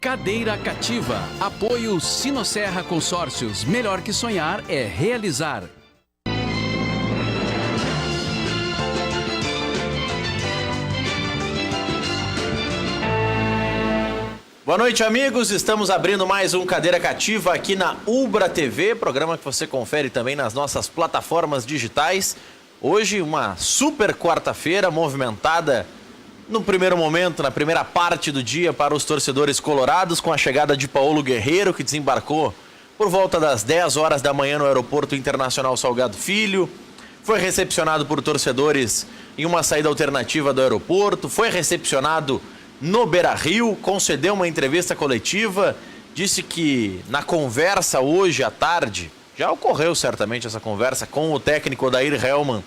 Cadeira Cativa. Apoio Sinosserra Consórcios. Melhor que sonhar é realizar. Boa noite, amigos. Estamos abrindo mais um Cadeira Cativa aqui na Ubra TV, programa que você confere também nas nossas plataformas digitais. Hoje, uma super quarta-feira movimentada no primeiro momento, na primeira parte do dia para os torcedores colorados, com a chegada de Paulo Guerreiro, que desembarcou por volta das 10 horas da manhã no Aeroporto Internacional Salgado Filho. Foi recepcionado por torcedores em uma saída alternativa do aeroporto, foi recepcionado no Beira-Rio, concedeu uma entrevista coletiva, disse que na conversa hoje à tarde, já ocorreu certamente essa conversa com o técnico Odair Hellmann,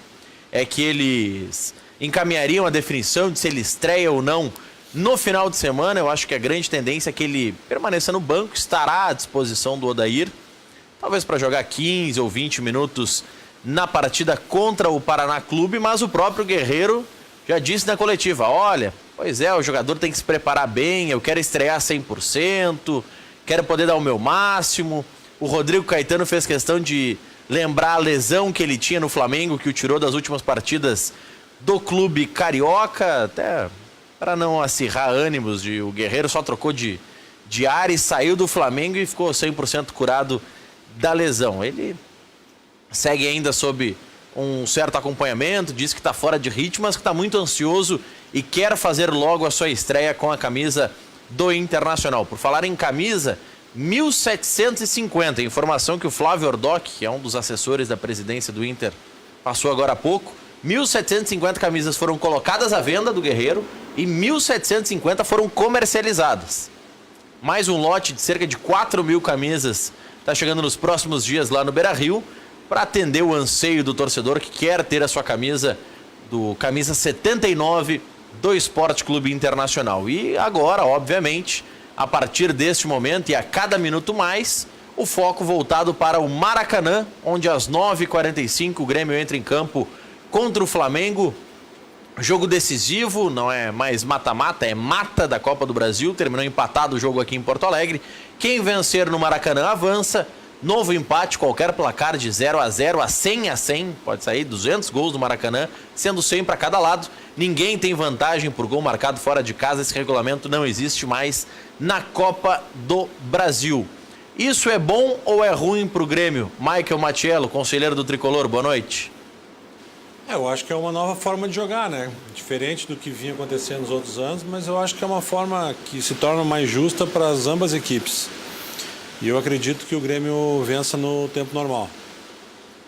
é que eles encaminhariam a definição de se ele estreia ou não no final de semana. Eu acho que a grande tendência é que ele permaneça no banco, estará à disposição do Odair, talvez para jogar 15 ou 20 minutos na partida contra o Paraná Clube, mas o próprio Guerreiro já disse na coletiva, olha, pois é, o jogador tem que se preparar bem, eu quero estrear 100%, quero poder dar o meu máximo. O Rodrigo Caetano fez questão de lembrar a lesão que ele tinha no Flamengo, que o tirou das últimas partidas do clube carioca, até para não acirrar ânimos, o Guerreiro só trocou de área, saiu do Flamengo e ficou 100% curado da lesão. Ele segue ainda sob um certo acompanhamento, diz que está fora de ritmo, mas que está muito ansioso e quer fazer logo a sua estreia com a camisa do Internacional. Por falar em camisa, 1.750, informação que o Flávio Ordoc, que é um dos assessores da presidência do Inter, passou agora há pouco. 1.750 camisas foram colocadas à venda do Guerreiro e 1.750 foram comercializadas. Mais um lote de cerca de 4.000 camisas está chegando nos próximos dias lá no Beira-Rio para atender o anseio do torcedor que quer ter a sua camisa, camisa 79 do Esporte Clube Internacional. E agora, obviamente, a partir deste momento e a cada minuto mais, o foco voltado para o Maracanã, onde às 9h45 o Grêmio entra em campo contra o Flamengo. Jogo decisivo, não é mais mata-mata, é mata da Copa do Brasil. Terminou empatado o jogo aqui em Porto Alegre. Quem vencer no Maracanã avança. Novo empate, qualquer placar de 0-0 a 100-100. Pode sair 200 gols do Maracanã, sendo 100 para cada lado. Ninguém tem vantagem por gol marcado fora de casa. Esse regulamento não existe mais na Copa do Brasil. Isso é bom ou é ruim para o Grêmio? Michael Matiello, conselheiro do Tricolor, boa noite. Eu acho que é uma nova forma de jogar, né? Diferente do que vinha acontecendo nos outros anos, mas eu acho que é uma forma que se torna mais justa para ambas equipes. E eu acredito que o Grêmio vença no tempo normal.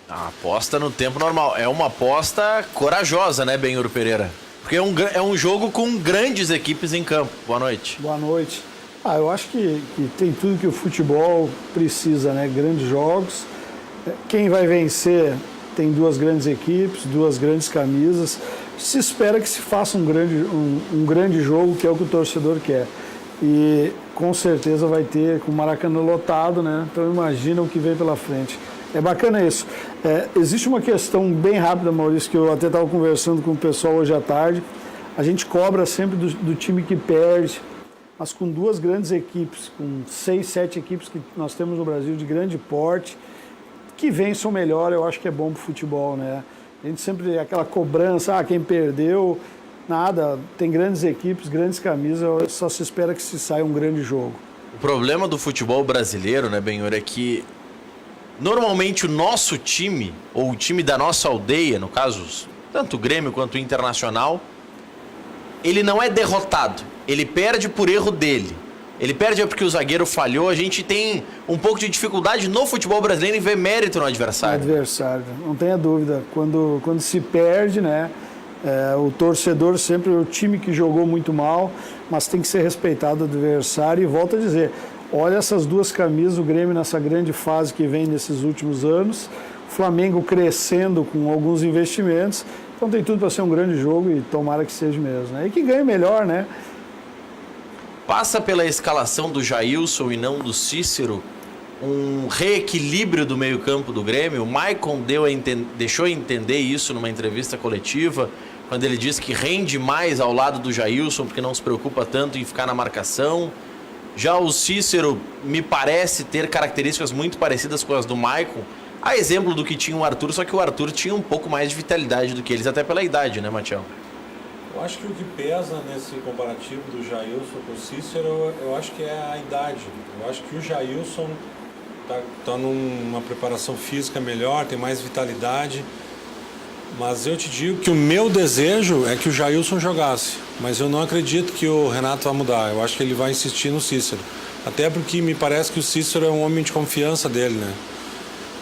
A aposta no tempo normal. É uma aposta corajosa, né, Benhur Pereira? Porque é um jogo com grandes equipes em campo. Boa noite. Boa noite. Eu acho que tem tudo que o futebol precisa, né? Grandes jogos. Quem vai vencer tem duas grandes equipes, duas grandes camisas. Se espera que se faça um grande jogo, que é o que o torcedor quer. E com certeza vai ter com o Maracanã lotado, né? Então imagina o que vem pela frente. É bacana isso. Existe uma questão bem rápida, Maurício, que eu até estava conversando com o pessoal hoje à tarde. A gente cobra sempre do time que perde, mas com duas grandes equipes, com 6, 7 equipes que nós temos no Brasil de grande porte, que vençam melhor, eu acho que é bom para o futebol, né? A gente sempre, aquela cobrança, quem perdeu, nada, tem grandes equipes, grandes camisas, só se espera que se saia um grande jogo. O problema do futebol brasileiro, né, Benhor, é que normalmente o nosso time, ou o time da nossa aldeia, no caso, tanto o Grêmio quanto o Internacional, ele não é derrotado, ele perde por erro dele. Ele perde porque o zagueiro falhou. A gente tem um pouco de dificuldade no futebol brasileiro em ver mérito no adversário. Não tenha dúvida. Quando se perde, né? O torcedor sempre é o time que jogou muito mal, mas tem que ser respeitado o adversário. E volto a dizer, olha essas duas camisas, o Grêmio nessa grande fase que vem nesses últimos anos, o Flamengo crescendo com alguns investimentos. Então tem tudo para ser um grande jogo e tomara que seja mesmo, né? E que ganhe melhor, né? Passa pela escalação do Jailson e não do Cícero um reequilíbrio do meio-campo do Grêmio. O Maicon deixou entender isso numa entrevista coletiva, quando ele disse que rende mais ao lado do Jailson, porque não se preocupa tanto em ficar na marcação. Já o Cícero me parece ter características muito parecidas com as do Maicon. A exemplo do que tinha o Arthur, só que o Arthur tinha um pouco mais de vitalidade do que eles, até pela idade, né, Matiel? Eu acho que o que pesa nesse comparativo do Jailson com o Cícero, eu acho que é a idade. Eu acho que o Jailson tá numa preparação física melhor, tem mais vitalidade. Mas eu te digo que o meu desejo é que o Jailson jogasse. Mas eu não acredito que o Renato vai mudar. Eu acho que ele vai insistir no Cícero. Até porque me parece que o Cícero é um homem de confiança dele, né?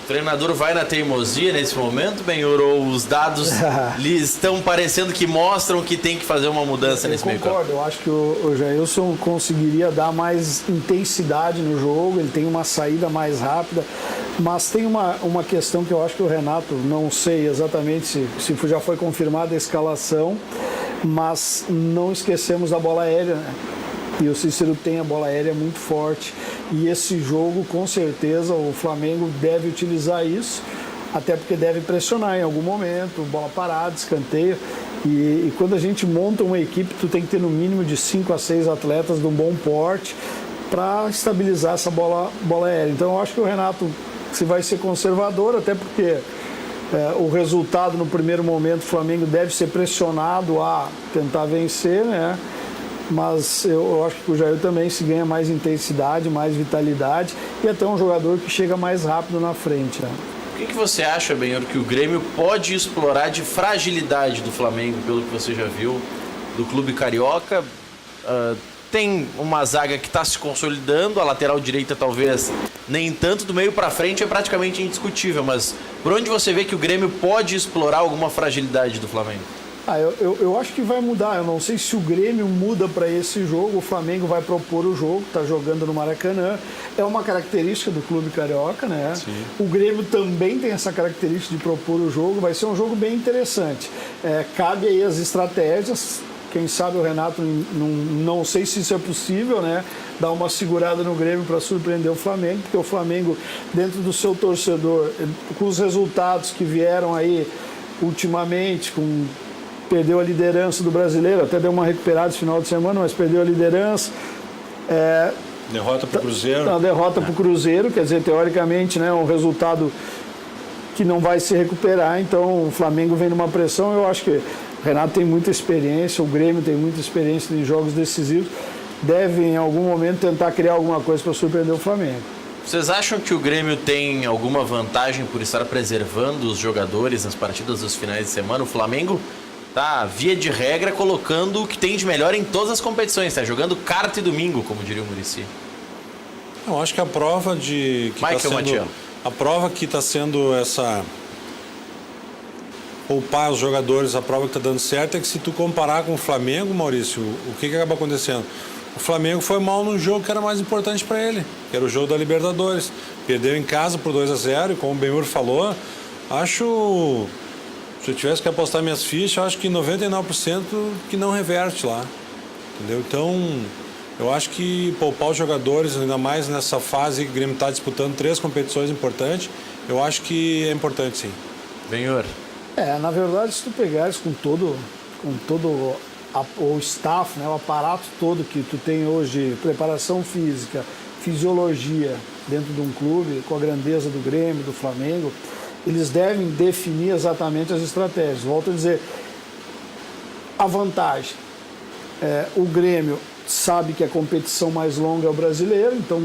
O treinador vai na teimosia nesse momento, Benhur, ou os dados lhe estão parecendo que mostram que tem que fazer uma mudança nesse meio campo? Eu concordo, eu acho que o Jailson conseguiria dar mais intensidade no jogo, ele tem uma saída mais rápida, mas tem uma questão que eu acho que o Renato, não sei exatamente se já foi confirmada a escalação, mas não esquecemos da bola aérea, né? E o Cícero tem a bola aérea muito forte. E esse jogo, com certeza, o Flamengo deve utilizar isso, até porque deve pressionar em algum momento, bola parada, escanteio. E quando a gente monta uma equipe, tu tem que ter no mínimo de 5 a 6 atletas de um bom porte para estabilizar essa bola aérea. Então eu acho que o Renato se vai ser conservador, até porque o resultado no primeiro momento, o Flamengo deve ser pressionado a tentar vencer, né? Mas eu acho que o Jair também se ganha mais intensidade, mais vitalidade e até um jogador que chega mais rápido na frente, né? O que você acha, Benhur, que o Grêmio pode explorar de fragilidade do Flamengo, pelo que você já viu, do clube carioca? Tem uma zaga que está se consolidando, a lateral direita talvez nem tanto, do meio para frente é praticamente indiscutível, mas por onde você vê que o Grêmio pode explorar alguma fragilidade do Flamengo? Eu acho que vai mudar. Eu não sei se o Grêmio muda para esse jogo. O Flamengo vai propor o jogo, está jogando no Maracanã. É uma característica do clube carioca, né? Sim. O Grêmio também tem essa característica de propor o jogo. Vai ser um jogo bem interessante. Cabe aí as estratégias. Quem sabe o Renato, não sei se isso é possível, né? Dar uma segurada no Grêmio para surpreender o Flamengo, porque o Flamengo, dentro do seu torcedor, com os resultados que vieram aí ultimamente, perdeu a liderança do Brasileiro, até deu uma recuperada esse final de semana, mas perdeu a liderança. Derrota para o Cruzeiro. A derrota para o Cruzeiro, quer dizer, teoricamente, né, um resultado que não vai se recuperar, então o Flamengo vem numa pressão. Eu acho que o Renato tem muita experiência, o Grêmio tem muita experiência em jogos decisivos, deve em algum momento tentar criar alguma coisa para surpreender o Flamengo. Vocês acham que o Grêmio tem alguma vantagem por estar preservando os jogadores nas partidas dos finais de semana? O Flamengo tá, via de regra, colocando o que tem de melhor em todas as competições, tá jogando quarta e domingo, como diria o Muricy. Eu acho que a prova a prova que está sendo essa poupar os jogadores, a prova que está dando certo é que se tu comparar com o Flamengo, Maurício, o que acaba acontecendo? O Flamengo foi mal no jogo que era mais importante para ele, que era o jogo da Libertadores. Perdeu em casa por 2-0 e como o Benhur falou, acho... Se eu tivesse que apostar minhas fichas, eu acho que 99% que não reverte lá. Entendeu? Então, eu acho que poupar os jogadores, ainda mais nessa fase que o Grêmio está disputando 3 competições importantes, eu acho que é importante, sim. Benhur. Na verdade, se tu pegares com todo o staff, né, o aparato todo que tu tem hoje, preparação física, fisiologia dentro de um clube, com a grandeza do Grêmio, do Flamengo, eles devem definir exatamente as estratégias. Volto a dizer, a vantagem. O Grêmio sabe que a competição mais longa é o Brasileiro, então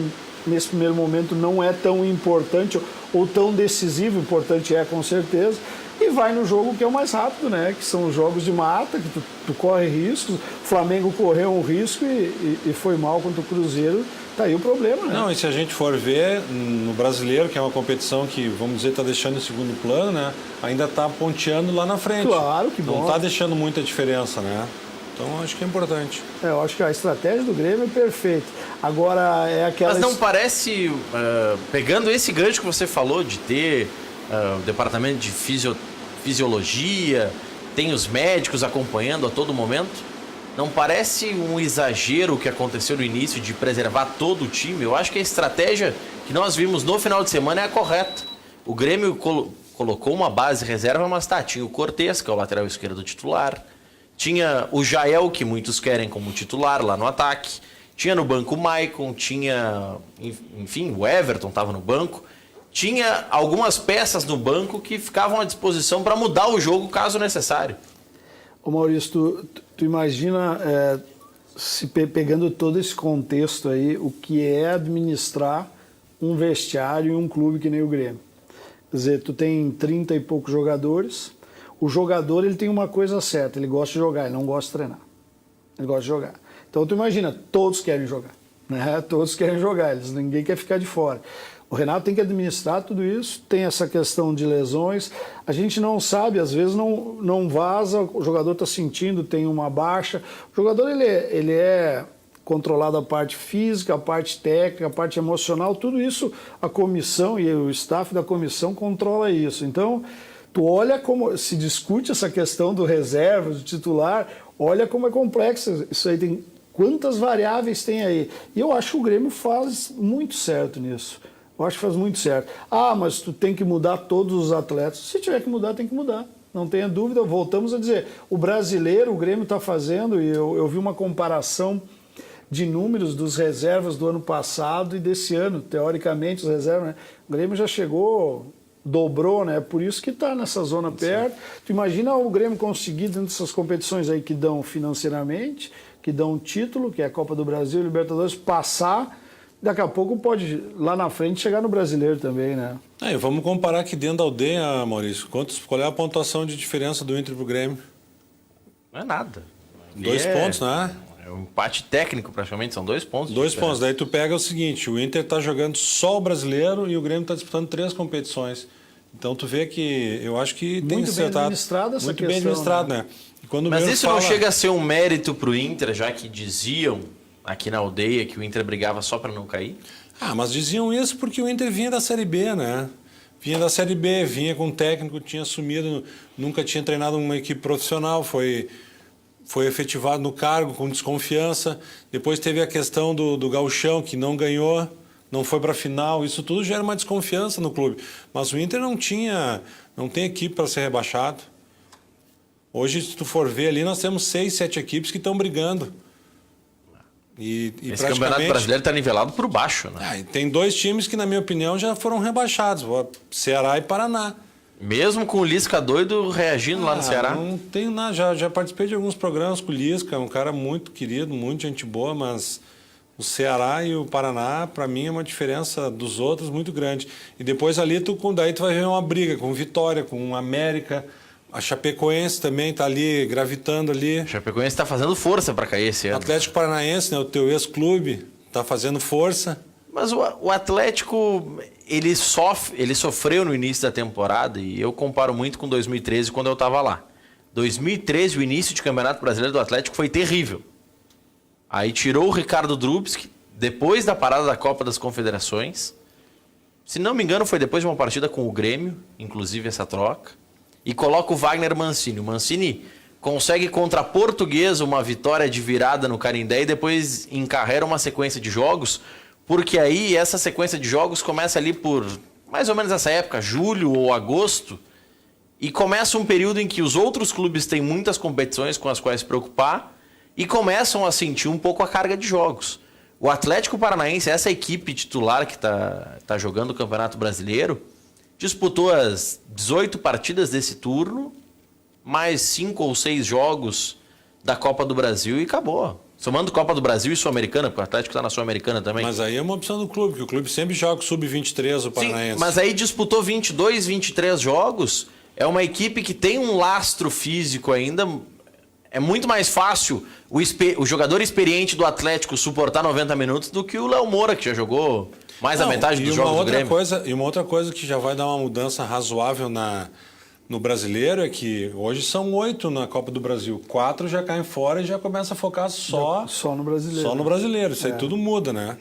nesse primeiro momento não é tão importante ou tão decisivo, importante é com certeza, e vai no jogo que é o mais rápido, né? Que são os jogos de mata, que tu corre riscos. O Flamengo correu um risco e foi mal contra o Cruzeiro. Tá aí o problema, né? Não, e se a gente for ver no Brasileiro, que é uma competição que, vamos dizer, está deixando em segundo plano, né? Ainda está ponteando lá na frente. Claro, que bom. Não está deixando muita diferença, né? Então, acho que é importante. Eu acho que a estratégia do Grêmio é perfeita. Agora, é aquela... Mas não parece, pegando esse gancho que você falou, de ter o departamento de fisiologia, tem os médicos acompanhando a todo momento, não parece um exagero o que aconteceu no início de preservar todo o time? Eu acho que a estratégia que nós vimos no final de semana é a correta. O Grêmio colocou uma base reserva, mas tinha o Cortez, que é o lateral esquerdo titular, tinha o Jael, que muitos querem como titular lá no ataque, Tinha no banco o Maicon, tinha, enfim, o Everton estava no banco. Tinha algumas peças no banco que ficavam à disposição para mudar o jogo caso necessário. Ô Maurício, tu imagina, pegando todo esse contexto aí, o que é administrar um vestiário em um clube que nem o Grêmio. Quer dizer, tu tem 30 e poucos jogadores, o jogador ele tem uma coisa certa, ele gosta de jogar, ele não gosta de treinar. Ele gosta de jogar. Então tu imagina, todos querem jogar, né? Todos querem jogar, ninguém quer ficar de fora. O Renato tem que administrar tudo isso, tem essa questão de lesões, a gente não sabe, às vezes não vaza, o jogador está sentindo, tem uma baixa. O jogador ele é controlado a parte física, a parte técnica, a parte emocional, tudo isso a comissão e o staff da comissão controla isso. Então, tu olha como se discute essa questão do reserva, do titular, olha como é complexo isso aí, tem quantas variáveis tem aí. E eu acho que o Grêmio faz muito certo nisso. Eu acho que faz muito certo. Ah, mas tu tem que mudar todos os atletas. Se tiver que mudar, tem que mudar. Não tenha dúvida, voltamos a dizer. O brasileiro, o Grêmio está fazendo, e eu vi uma comparação de números dos reservas do ano passado e desse ano. Teoricamente, os reservas, né? O Grêmio já chegou, dobrou, né? Por isso que está nessa zona perto. Tu imagina o Grêmio conseguir, dentro dessas competições aí que dão financeiramente, que dão um título, que é a Copa do Brasil e Libertadores, passar. Daqui a pouco pode, lá na frente, chegar no brasileiro também, né? E vamos comparar aqui dentro da aldeia, Maurício. Qual é a pontuação de diferença do Inter pro Grêmio? Não é nada. 2 pontos, né? É um empate técnico, praticamente, são 2 pontos. 2 pontos. Daí tu pega o seguinte, o Inter tá jogando só o brasileiro e o Grêmio tá disputando 3 competições. Então tu vê que eu acho que tem muito bem administrada essa muito questão, bem administrado, né? E quando Mas isso não chega a ser um mérito pro Inter, já que diziam aqui na aldeia que o Inter brigava só para não cair? Mas diziam isso porque o Inter vinha da Série B, né? Vinha da Série B, vinha com um técnico, tinha assumido, nunca tinha treinado uma equipe profissional, foi efetivado no cargo com desconfiança. Depois teve a questão do gauchão, que não ganhou, não foi para a final. Isso tudo gera uma desconfiança no clube. Mas o Inter não tem equipe para ser rebaixado. Hoje, se tu for ver ali, nós temos 6, 7 equipes que estão brigando. E esse campeonato brasileiro está nivelado por baixo, né? Tem 2 times que, na minha opinião, já foram rebaixados: Ceará e Paraná. Mesmo com o Lisca doido reagindo lá no Ceará? Não tenho nada. Já participei de alguns programas com o Lisca, um cara muito querido, muito gente boa, mas o Ceará e o Paraná, para mim, é uma diferença dos outros muito grande. E depois ali, daí tu vai ver uma briga com Vitória, com América. A Chapecoense também está ali, gravitando ali. A Chapecoense está fazendo força para cair esse ano. O Atlético Paranaense, né, o teu ex-clube, está fazendo força. Mas o Atlético, ele sofreu no início da temporada, e eu comparo muito com 2013, quando eu estava lá. 2013, o início de Campeonato Brasileiro do Atlético foi terrível. Aí tirou o Ricardo Drubsky, depois da parada da Copa das Confederações. Se não me engano, foi depois de uma partida com o Grêmio, inclusive essa troca. E coloca o Wagner Mancini. O Mancini consegue contra a Portuguesa uma vitória de virada no Canindé e depois encarrega uma sequência de jogos, porque aí essa sequência de jogos começa ali por mais ou menos essa época, julho ou agosto, e começa um período em que os outros clubes têm muitas competições com as quais se preocupar e começam a sentir um pouco a carga de jogos. O Atlético Paranaense, essa equipe titular que tá jogando o Campeonato Brasileiro, disputou as 18 partidas desse turno, mais 5 ou 6 jogos da Copa do Brasil e acabou. Somando Copa do Brasil e Sul-Americana, porque o Atlético está na Sul-Americana também. Mas aí é uma opção do clube, que o clube sempre joga o Sub-23, o Paranaense. Sim, mas aí disputou 22, 23 jogos. É uma equipe que tem um lastro físico ainda. É muito mais fácil o jogador experiente do Atlético suportar 90 minutos do que o Léo Moura, que já jogou mais da metade dos jogos do Grêmio. E uma outra coisa que já vai dar uma mudança razoável no brasileiro é que hoje são 8 na Copa do Brasil. 4 já caem fora e já começa a focar só no brasileiro. Só no brasileiro. Isso aí tudo muda, né?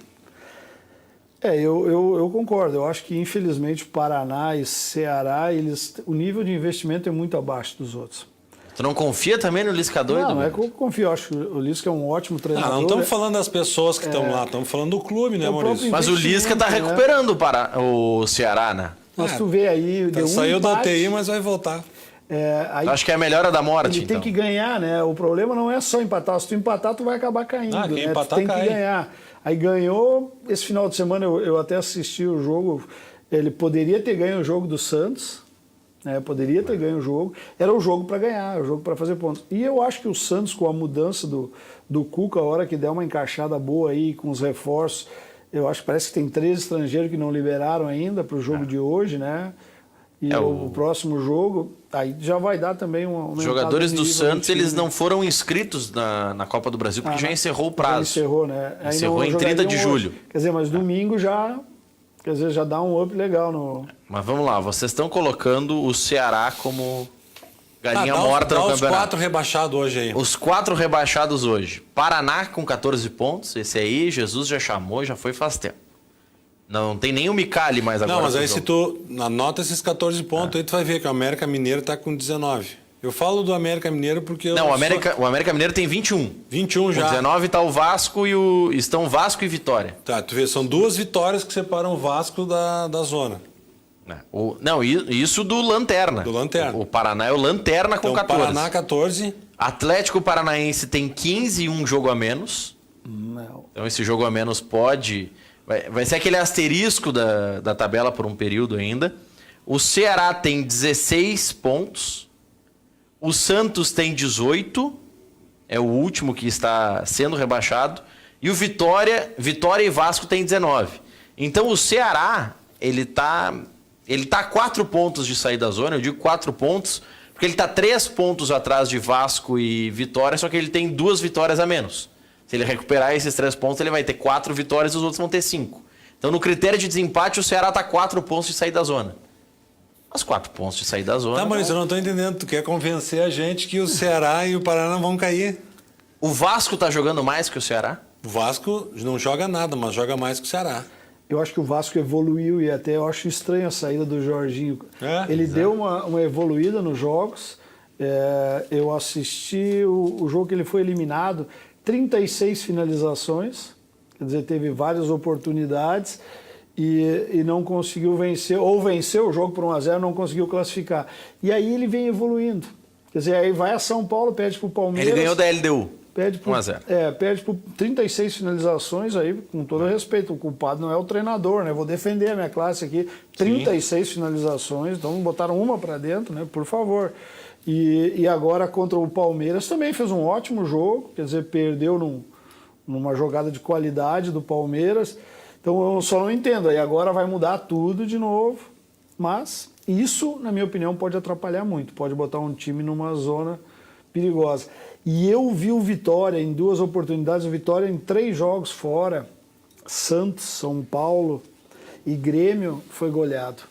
Eu concordo. Eu acho que, infelizmente, Paraná e Ceará, o nível de investimento é muito abaixo dos outros. Tu não confia também no Lisca doido? Não é que eu confio. Eu acho que o Lisca é um ótimo treinador. Não estamos falando das pessoas que estão lá, estamos falando do clube, né, Maurício? Mas o Lisca está recuperando o Ceará, né? Mas tu vê aí... Saiu da UTI, mas vai voltar. Acho que é a melhora da morte, Ele tem então. que ganhar, né? O problema não é só empatar. Se tu empatar, tu vai acabar caindo. Quem né? empatar, tu tem cai. que ganhar. Aí ganhou, esse final de semana eu até assisti o jogo, ele poderia ter ganho o jogo do Santos, né? Poderia ter ganho o jogo. Era o jogo para ganhar, o jogo para fazer pontos. E eu acho que o Santos, com a mudança do Cuca, a hora que der uma encaixada boa aí, com os reforços, eu acho que parece que tem 3 estrangeiros que não liberaram ainda para o jogo de hoje, né? E o próximo jogo, aí já vai dar também Os jogadores do Santos, eles não foram inscritos na Copa do Brasil, porque já encerrou o prazo. Já encerrou, né? Encerrou em 30 de julho. Quer dizer, mas domingo já, quer dizer, já dá um up legal no... Mas vamos lá, vocês estão colocando o Ceará como galinha morta no os campeonato. 4 rebaixados hoje aí. Os 4 rebaixados hoje. Paraná com 14 pontos, esse aí Jesus já chamou, já foi faz tempo. Não tem nem o Micali mais agora. Não, mas aí se tu anota esses 14 pontos, aí tu vai ver que o América Mineiro tá com 19. Eu falo do América Mineiro porque... Não, o América Mineiro tem 21. 21 já. Com 19 tá o Vasco estão Vasco e Vitória. Tá, tu vê, são 2 vitórias que separam o Vasco da zona. Não, isso do Lanterna. Do Lanterna. O Paraná é o Lanterna com Então, 14. Paraná 14. Atlético Paranaense tem 15 e um jogo a menos. Não. Então esse jogo a menos pode... Vai ser aquele asterisco da tabela por um período ainda. O Ceará tem 16 pontos. O Santos tem 18. É o último que está sendo rebaixado. E o Vitória e Vasco tem 19. Então o Ceará, ele tá a 4 pontos de sair da zona. Eu digo 4 pontos, porque ele está 3 pontos atrás de Vasco e Vitória, só que ele tem 2 vitórias a menos. Se ele recuperar esses 3 pontos, ele vai ter 4 vitórias e os outros vão ter 5. Então, no critério de desempate, o Ceará está 4 pontos de sair da zona. Mas 4 pontos de sair da zona... Tá, mas eu não tô entendendo. Tu quer convencer a gente que o Ceará e o Paraná vão cair. O Vasco está jogando mais que o Ceará? O Vasco não joga nada, mas joga mais que o Ceará. Eu acho que o Vasco evoluiu e até eu acho estranho a saída do Jorginho. Ele deu uma evoluída nos jogos. Eu assisti o jogo que ele foi eliminado, 36 finalizações, quer dizer, teve várias oportunidades e não conseguiu vencer, ou venceu o jogo por 1-0, não conseguiu classificar. E aí ele vem evoluindo. Quer dizer, aí vai a São Paulo, pede pro Palmeiras... Ele ganhou da LDU. Perde por 1-0. Perde por 36 finalizações aí, com todo respeito. O culpado não é o treinador, né? Vou defender a minha classe aqui. 36 finalizações, então botaram uma para dentro, né? Por favor. E agora contra o Palmeiras também fez um ótimo jogo, quer dizer, perdeu numa jogada de qualidade do Palmeiras. Então eu só não entendo. Aí agora vai mudar tudo de novo, mas isso, na minha opinião, pode atrapalhar muito. Pode botar um time numa zona perigosa. E eu vi o Vitória em 2 oportunidades, o Vitória em 3 jogos fora, Santos, São Paulo e Grêmio, foi goleado.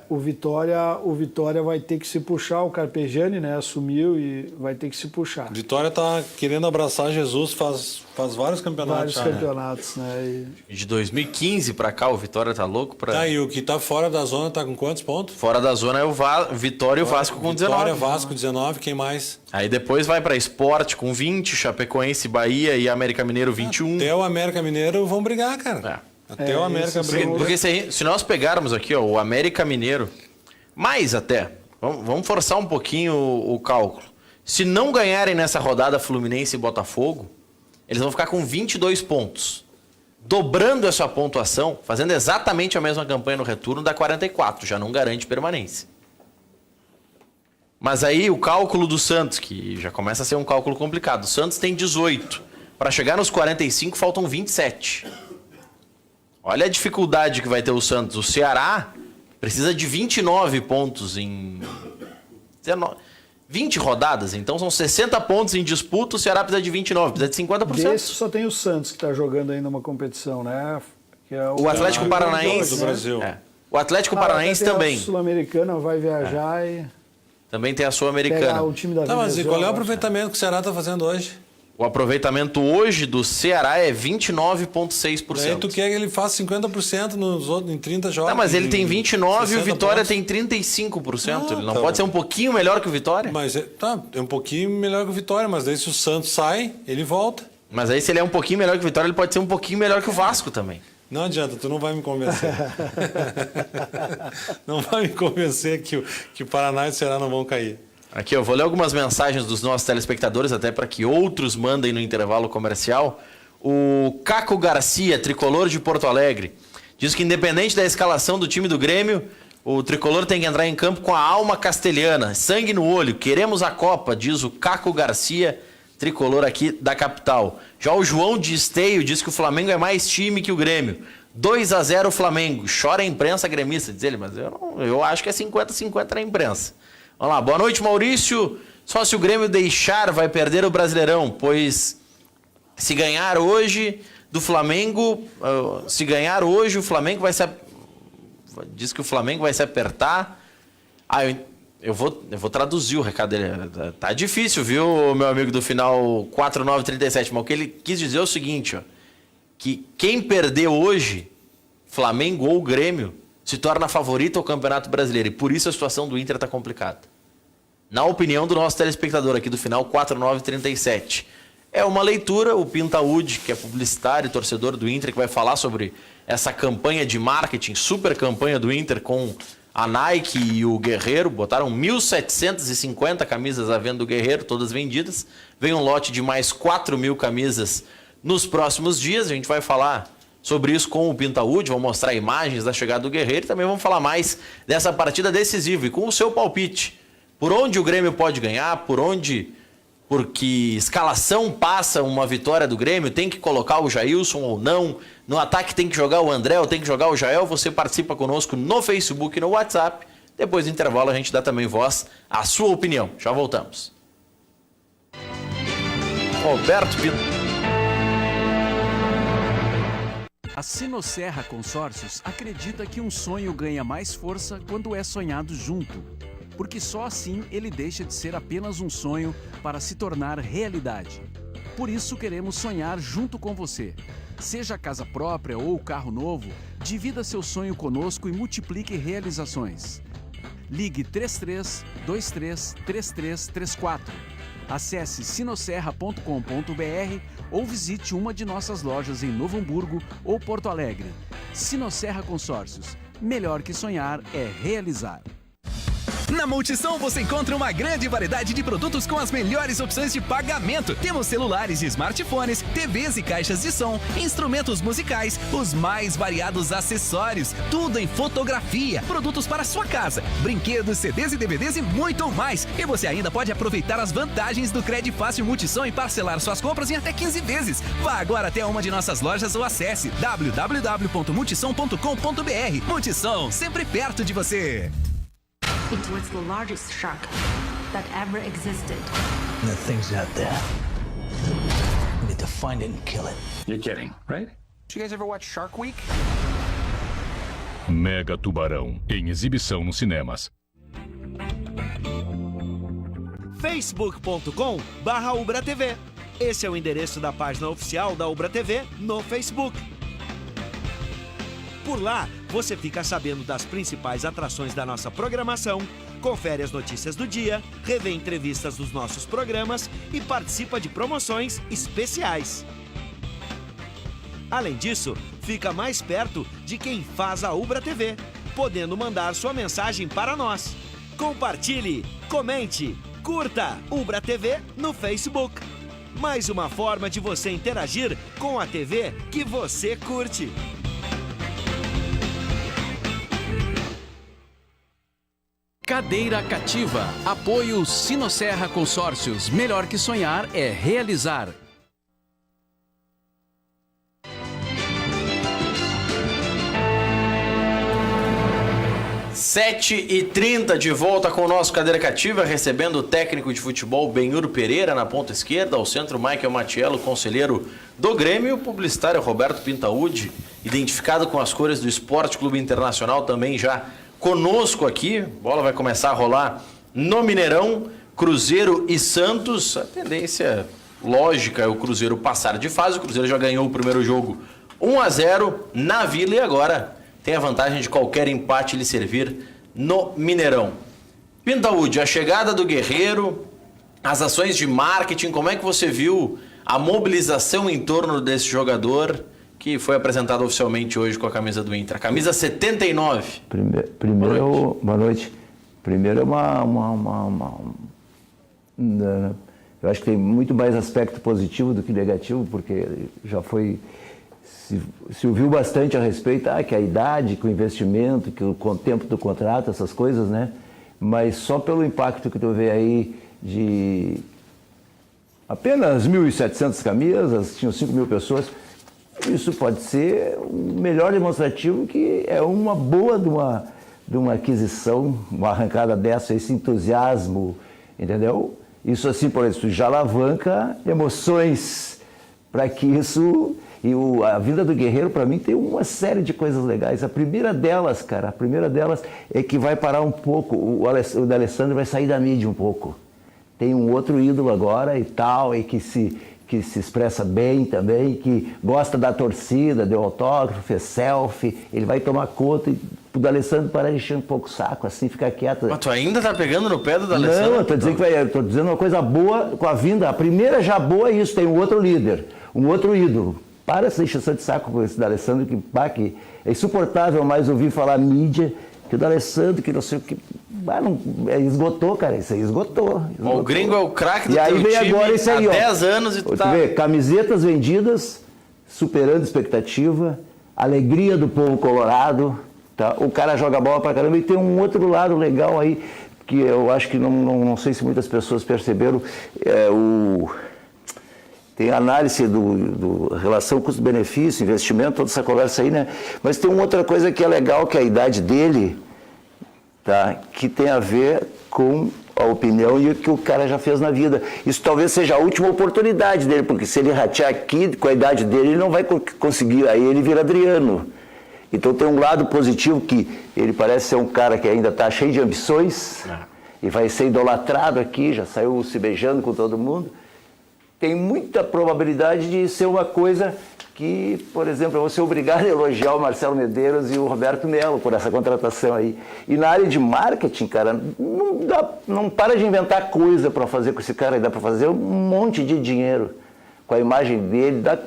O Vitória vai ter que se puxar, o Carpegiani, né, assumiu e vai ter que se puxar. Vitória tá querendo abraçar Jesus faz vários campeonatos. Vários campeonatos, né? De 2015 para cá, o Vitória tá louco para... Tá, e o que tá fora da zona tá com quantos pontos? Fora da zona é o Vitória e o Vasco com 19. Vitória, Vasco 19, quem mais? Aí depois vai para Sport com 20, Chapecoense, Bahia e América Mineiro 21. Até o América Mineiro vão brigar, cara. Até o América briga. Porque se nós pegarmos aqui, ó, o América Mineiro, mais até, vamos forçar um pouquinho o cálculo. Se não ganharem nessa rodada Fluminense e Botafogo, eles vão ficar com 22 pontos. Dobrando essa pontuação, fazendo exatamente a mesma campanha no retorno, dá 44, já não garante permanência. Mas aí o cálculo do Santos, que já começa a ser um cálculo complicado. O Santos tem 18. Para chegar nos 45, faltam 27. Olha a dificuldade que vai ter o Santos. O Ceará precisa de 29 pontos em 20 rodadas. Então são 60 pontos em disputa. O Ceará precisa de 29, precisa de 50%. Desse só tem o Santos que está jogando ainda uma competição, né? Que é o Atlético Paranaense do Brasil. O Atlético Paranaense também. A Sul-Americana vai viajar e... Também tem a Sul-Americana. O time da Tá, mas e Venezuela, qual é o aproveitamento que o Ceará tá fazendo hoje? O aproveitamento hoje do Ceará é 29,6%. Aí tu quer que ele faça 50% nos outros, em 30 jogos. Não, mas ele tem 29% e o Vitória pontos. tem 35%. Ele não tá pode ser bom. um pouquinho melhor que o Vitória? Mas é um pouquinho melhor que o Vitória, mas daí se o Santos sai, ele volta. Mas aí se ele é um pouquinho melhor que o Vitória, ele pode ser um pouquinho melhor que o Vasco também. Não adianta, tu não vai me convencer. Não vai me convencer que o Paraná e o Ceará não vão cair. Aqui, eu vou ler algumas mensagens dos nossos telespectadores, até para que outros mandem no intervalo comercial. O Caco Garcia, tricolor de Porto Alegre, diz que independente da escalação do time do Grêmio, o tricolor tem que entrar em campo com a alma castelhana, sangue no olho, queremos a Copa, diz o Caco Garcia, tricolor aqui da capital. Já o João de Esteio diz que o Flamengo é mais time que o Grêmio. 2-0 Flamengo. Chora a imprensa gremista, diz ele, mas eu acho que é 50-50 na imprensa. Vamos lá, boa noite, Maurício. Só se o Grêmio deixar vai perder o Brasileirão, pois se ganhar hoje do Flamengo, o Flamengo vai se... Diz que o Flamengo vai se apertar. Eu vou traduzir o recado dele. Tá difícil, viu, meu amigo do final 4937. Mas o que ele quis dizer é o seguinte, ó, que quem perder hoje, Flamengo ou Grêmio, se torna favorito ao Campeonato Brasileiro. E por isso a situação do Inter está complicada. Na opinião do nosso telespectador aqui do final 4937. É uma leitura, o Pintaúdi, que é publicitário, torcedor do Inter, que vai falar sobre essa campanha de marketing, super campanha do Inter com a Nike e o Guerreiro. Botaram 1.750 camisas à venda do Guerreiro, todas vendidas. Vem um lote de mais 4.000 camisas nos próximos dias. A gente vai falar sobre isso com o Pintaúdi, vamos mostrar imagens da chegada do Guerreiro e também vamos falar mais dessa partida decisiva e com o seu palpite. Por onde o Grêmio pode ganhar, porque escalação passa uma vitória do Grêmio, tem que colocar o Jailson ou não, no ataque tem que jogar o André ou tem que jogar o Jael. Você participa conosco no Facebook e no WhatsApp. Depois do intervalo a gente dá também voz à sua opinião. Já voltamos. Roberto Pinto. A Sinosserra Consórcios acredita que um sonho ganha mais força quando é sonhado junto, porque só assim ele deixa de ser apenas um sonho para se tornar realidade. Por isso queremos sonhar junto com você. Seja casa própria ou carro novo, divida seu sonho conosco e multiplique realizações. Ligue 33 23 3334. Acesse sinosserra.com.br ou visite uma de nossas lojas em Novo Hamburgo ou Porto Alegre. Sinosserra Consórcios. Melhor que sonhar é realizar. Na Multissom você encontra uma grande variedade de produtos com as melhores opções de pagamento. Temos celulares e smartphones, TVs e caixas de som, instrumentos musicais, os mais variados acessórios, tudo em fotografia, produtos para sua casa, brinquedos, CDs e DVDs e muito mais. E você ainda pode aproveitar as vantagens do Crédito Fácil Multissom e parcelar suas compras em até 15 vezes. Vá agora até uma de nossas lojas ou acesse www.multissom.com.br. Multissom, sempre perto de você. It was the largest shark that ever existed. The thing's out there. We need to find it and kill it. You're kidding, right? Did you guys ever watch Shark Week? Mega Tubarão, em exibição nos cinemas. facebook.com/UbraTV. Esse é o endereço da página oficial da Ubra TV no Facebook. Por lá, você fica sabendo das principais atrações da nossa programação, confere as notícias do dia, revê entrevistas dos nossos programas e participa de promoções especiais. Além disso, fica mais perto de quem faz a Ubra TV, podendo mandar sua mensagem para nós. Compartilhe, comente, curta Ubra TV no Facebook. Mais uma forma de você interagir com a TV que você curte. Cadeira Cativa. Apoio Sinosserra Consórcios. Melhor que sonhar é realizar. 7h30 de volta com o nosso Cadeira Cativa, recebendo o técnico de futebol Benhur Pereira na ponta esquerda, ao centro Michael Matiello, conselheiro do Grêmio, e o publicitário Roberto Pintaúdi, identificado com as cores do Esporte Clube Internacional, também já conosco aqui. A bola vai começar a rolar no Mineirão, Cruzeiro e Santos. A tendência lógica é o Cruzeiro passar de fase. O Cruzeiro já ganhou o primeiro jogo 1-0 na Vila e agora tem a vantagem de qualquer empate lhe servir no Mineirão. Pintaúdi, a chegada do Guerreiro, as ações de marketing, como é que você viu a mobilização em torno desse jogador que foi apresentado oficialmente hoje com a camisa do Inter. A camisa 79. Primeiro, boa noite. Primeiro é eu acho que tem muito mais aspecto positivo do que negativo, porque já foi... Se ouviu bastante a respeito, que a idade, que o investimento, que o tempo do contrato, essas coisas, né? Mas só pelo impacto que tu vê aí de apenas 1.700 camisas, tinham 5.000 pessoas, isso pode ser o melhor demonstrativo que é uma boa de uma aquisição, uma arrancada dessa, esse entusiasmo, entendeu? Isso assim, por exemplo, já alavanca emoções para que isso... E a vida do Guerreiro, para mim, tem uma série de coisas legais. A primeira delas, cara, é que vai parar um pouco, o D'Alessandro vai sair da mídia um pouco. Tem um outro ídolo agora e tal, e que se expressa bem também, que gosta da torcida, deu autógrafo, fez selfie, ele vai tomar conta e o D'Alessandro parar de encher um pouco o saco, assim, ficar quieto. Mas tu ainda tá pegando no pé do D'Alessandro? Não, eu tô dizendo uma coisa boa com a vinda. A primeira já boa é isso, tem um outro líder, um outro ídolo. Para essa encheção de saco com esse D'Alessandro, que é insuportável mais ouvir falar mídia, que o D'Alessandro, que não sei o que... esgotou, cara, isso aí esgotou. O gringo é o craque do teu time. E aí vem agora esse aí, há 10 anos e tu tá... vê, camisetas vendidas, superando expectativa, alegria do povo colorado, tá? O cara joga bola pra caramba e tem um outro lado legal aí, que eu acho que não sei se muitas pessoas perceberam, tem análise do relação custo-benefício, investimento, toda essa conversa aí, né? Mas tem uma outra coisa que é legal, que é a idade dele, tá? Que tem a ver com a opinião e o que o cara já fez na vida. Isso talvez seja a última oportunidade dele, porque se ele ratear aqui com a idade dele, ele não vai conseguir, aí ele vira Adriano. Então tem um lado positivo que ele parece ser um cara que ainda está cheio de ambições e vai ser idolatrado aqui, já saiu se beijando com todo mundo. Tem muita probabilidade de ser uma coisa que, por exemplo, eu vou ser obrigado a elogiar o Marcelo Medeiros e o Roberto Melo por essa contratação aí. E na área de marketing, cara, não para de inventar coisa para fazer com esse cara aí, dá para fazer um monte de dinheiro com a imagem dele, dá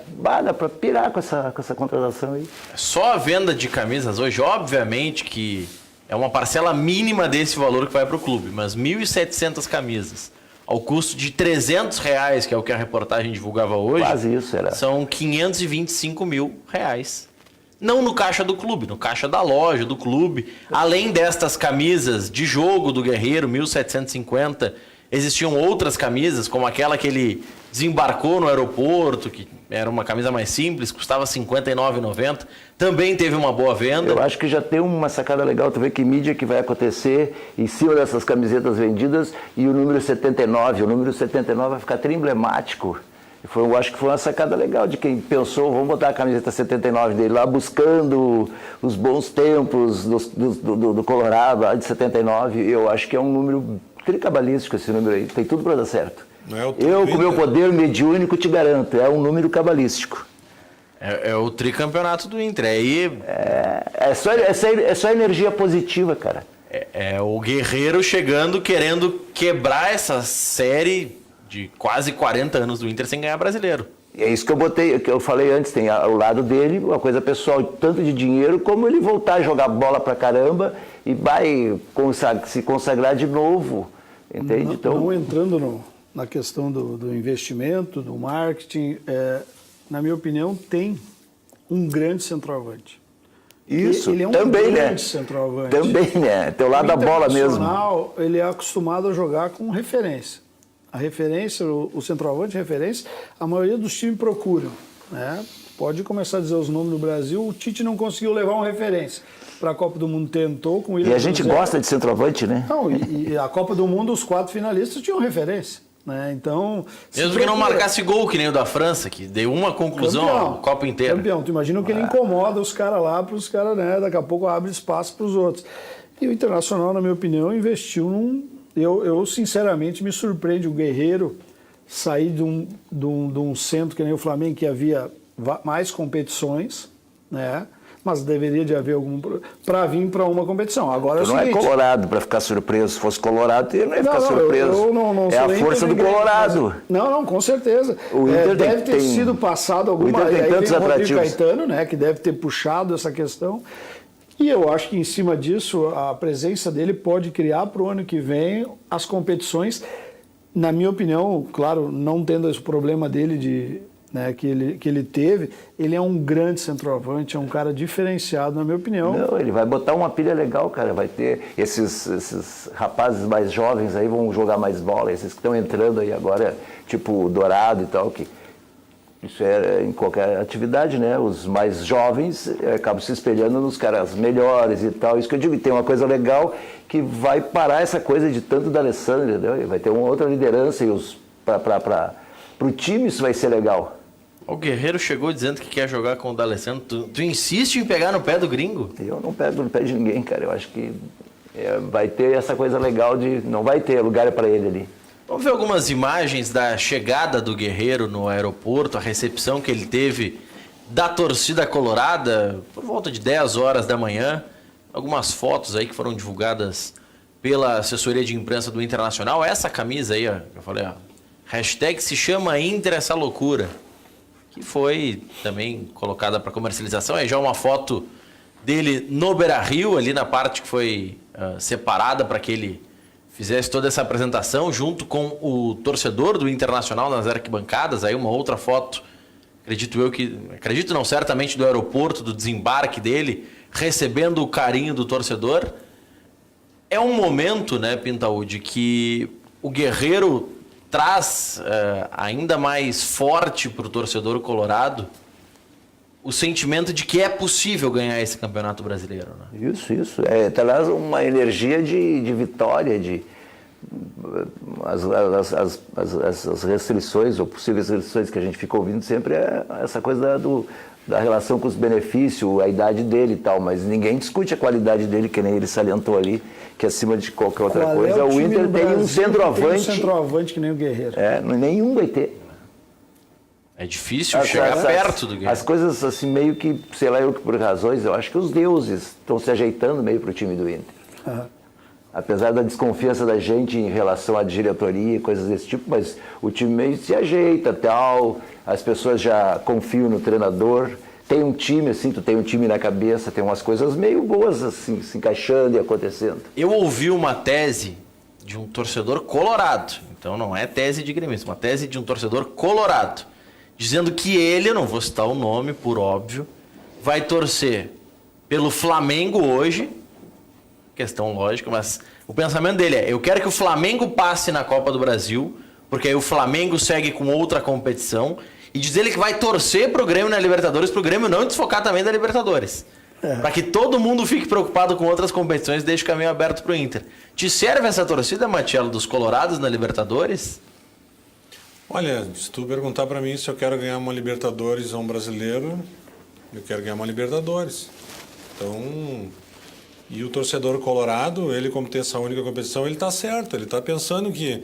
para pirar com essa contratação aí. Só a venda de camisas hoje, obviamente que é uma parcela mínima desse valor que vai para o clube, mas 1.700 camisas. Ao custo de R$300, que é o que a reportagem divulgava hoje, quase isso era. São R$525 mil. Não no caixa do clube, no caixa da loja, do clube. Além destas camisas de jogo do Guerreiro, 1.750, existiam outras camisas, como aquela que ele desembarcou no aeroporto, que era uma camisa mais simples, custava R$ 59,90. Também teve uma boa venda. Eu acho que já tem uma sacada legal, tu vê que mídia que vai acontecer em cima dessas camisetas vendidas e o número 79. O número 79 vai ficar emblemático. Eu acho que foi uma sacada legal de quem pensou, vamos botar a camiseta 79 dele lá, buscando os bons tempos do Colorado, lá de 79. Eu acho que é um número tricabalístico esse número aí, tem tudo para dar certo. Eu, com meu poder mediúnico, te garanto, é um número cabalístico. É o tricampeonato do Inter. É só energia positiva, cara. É o Guerreiro chegando, querendo quebrar essa série de quase 40 anos do Inter sem ganhar brasileiro. É isso que eu falei antes, tem ao lado dele uma coisa pessoal, tanto de dinheiro, como ele voltar a jogar bola pra caramba e vai se consagrar de novo, entende? Não entrando na questão do investimento, do marketing, na minha opinião, tem um grande centroavante. Isso, ele é um também, grande centroavante. Também, né? Teu lado da bola mesmo. Ele é acostumado a jogar com referência. A referência, o centroavante de referência, a maioria dos times procuram, né? Pode começar a dizer os nomes do Brasil, o Tite não conseguiu levar uma referência. Para a Copa do Mundo tentou com ele. E a gente gosta de centroavante, né? Não, e a Copa do Mundo, os 4 finalistas tinham referência. Né? Então, mesmo que não marcasse gol, que nem o da França, que deu uma conclusão a Copa inteira. Campeão, tu imagina que ele incomoda os caras lá, para os caras, né, daqui a pouco abre espaço para os outros. E o Internacional, na minha opinião, investiu eu sinceramente me surpreende o Guerreiro sair de um centro que nem o Flamengo, que havia mais competições, né? mas deveria de haver algum para vir para uma competição. Agora não é Colorado para ficar surpreso. Se fosse Colorado, ele não ia ficar surpreso. Eu não é a força do Colorado. Não, com certeza. O Inter deve ter sido passado alguma... O Inter tem tantos atrativos. O Caetano, né, que deve ter puxado essa questão. E eu acho que em cima disso, a presença dele pode criar para o ano que vem as competições. Na minha opinião, claro, não tendo esse problema dele que ele teve, ele é um grande centroavante, é um cara diferenciado, na minha opinião. Não, ele vai botar uma pilha legal, cara. Vai ter esses rapazes mais jovens aí vão jogar mais bola, esses que estão entrando aí agora, tipo o Dourado e tal, que isso é em qualquer atividade, né? Os mais jovens acabam se espelhando nos caras melhores e tal. Isso que eu digo, tem uma coisa legal que vai parar essa coisa de tanto da Alessandro, entendeu? Vai ter uma outra liderança e para o time isso vai ser legal. O Guerreiro chegou dizendo que quer jogar com o D'Alessandro. Tu insiste em pegar no pé do gringo? Eu não pego no pé de ninguém, cara. Eu acho que vai ter essa coisa legal de... Não vai ter lugar para ele ali. Vamos ver algumas imagens da chegada do Guerreiro no aeroporto, a recepção que ele teve da torcida colorada por volta de 10 horas da manhã. Algumas fotos aí que foram divulgadas pela assessoria de imprensa do Internacional. Essa camisa aí, ó, eu falei, ó, hashtag se chama Inter essa loucura, que foi também colocada para comercialização. Aí já uma foto dele no Beira-Rio, ali na parte que foi separada para que ele fizesse toda essa apresentação, junto com o torcedor do Internacional nas arquibancadas. Aí uma outra foto, acredito não, certamente do aeroporto, do desembarque dele, recebendo o carinho do torcedor. É um momento, né, Pintaúdi, que o Guerreiro traz ainda mais forte para o torcedor colorado o sentimento de que é possível ganhar esse campeonato brasileiro, né? Isso. Traz uma energia de vitória, as restrições ou possíveis restrições que a gente fica ouvindo sempre é essa coisa da relação com os benefícios, a idade dele e tal, mas ninguém discute a qualidade dele, que nem ele salientou ali, que acima de qualquer outra coisa, o Inter tem um centroavante. Tem um centroavante que nem o Guerreiro. Nenhum vai ter. É difícil chegar perto do Guerreiro. As coisas assim, meio que, sei lá, por razões, eu acho que os deuses estão se ajeitando meio para o time do Inter. Uhum. Apesar da desconfiança da gente em relação à diretoria e coisas desse tipo, mas o time meio se ajeita, tal, as pessoas já confiam no treinador. Tem um time, assim, tu tem um time na cabeça, tem umas coisas meio boas, assim, se encaixando e acontecendo. Eu ouvi uma tese de um torcedor colorado, então não é tese de gremista, uma tese de um torcedor colorado, dizendo que ele, eu não vou citar o nome, por óbvio, vai torcer pelo Flamengo hoje, questão lógica, mas o pensamento dele é: eu quero que o Flamengo passe na Copa do Brasil, porque aí o Flamengo segue com outra competição, e diz ele que vai torcer pro Grêmio na Libertadores, pro Grêmio não desfocar também da Libertadores. Para que todo mundo fique preocupado com outras competições e deixe o caminho aberto pro Inter. Te serve essa torcida, Matiello, dos colorados na Libertadores? Olha, se tu perguntar para mim se eu quero ganhar uma Libertadores ou um brasileiro, eu quero ganhar uma Libertadores. Então, e o torcedor colorado, ele como tem essa única competição, ele está certo, ele está pensando que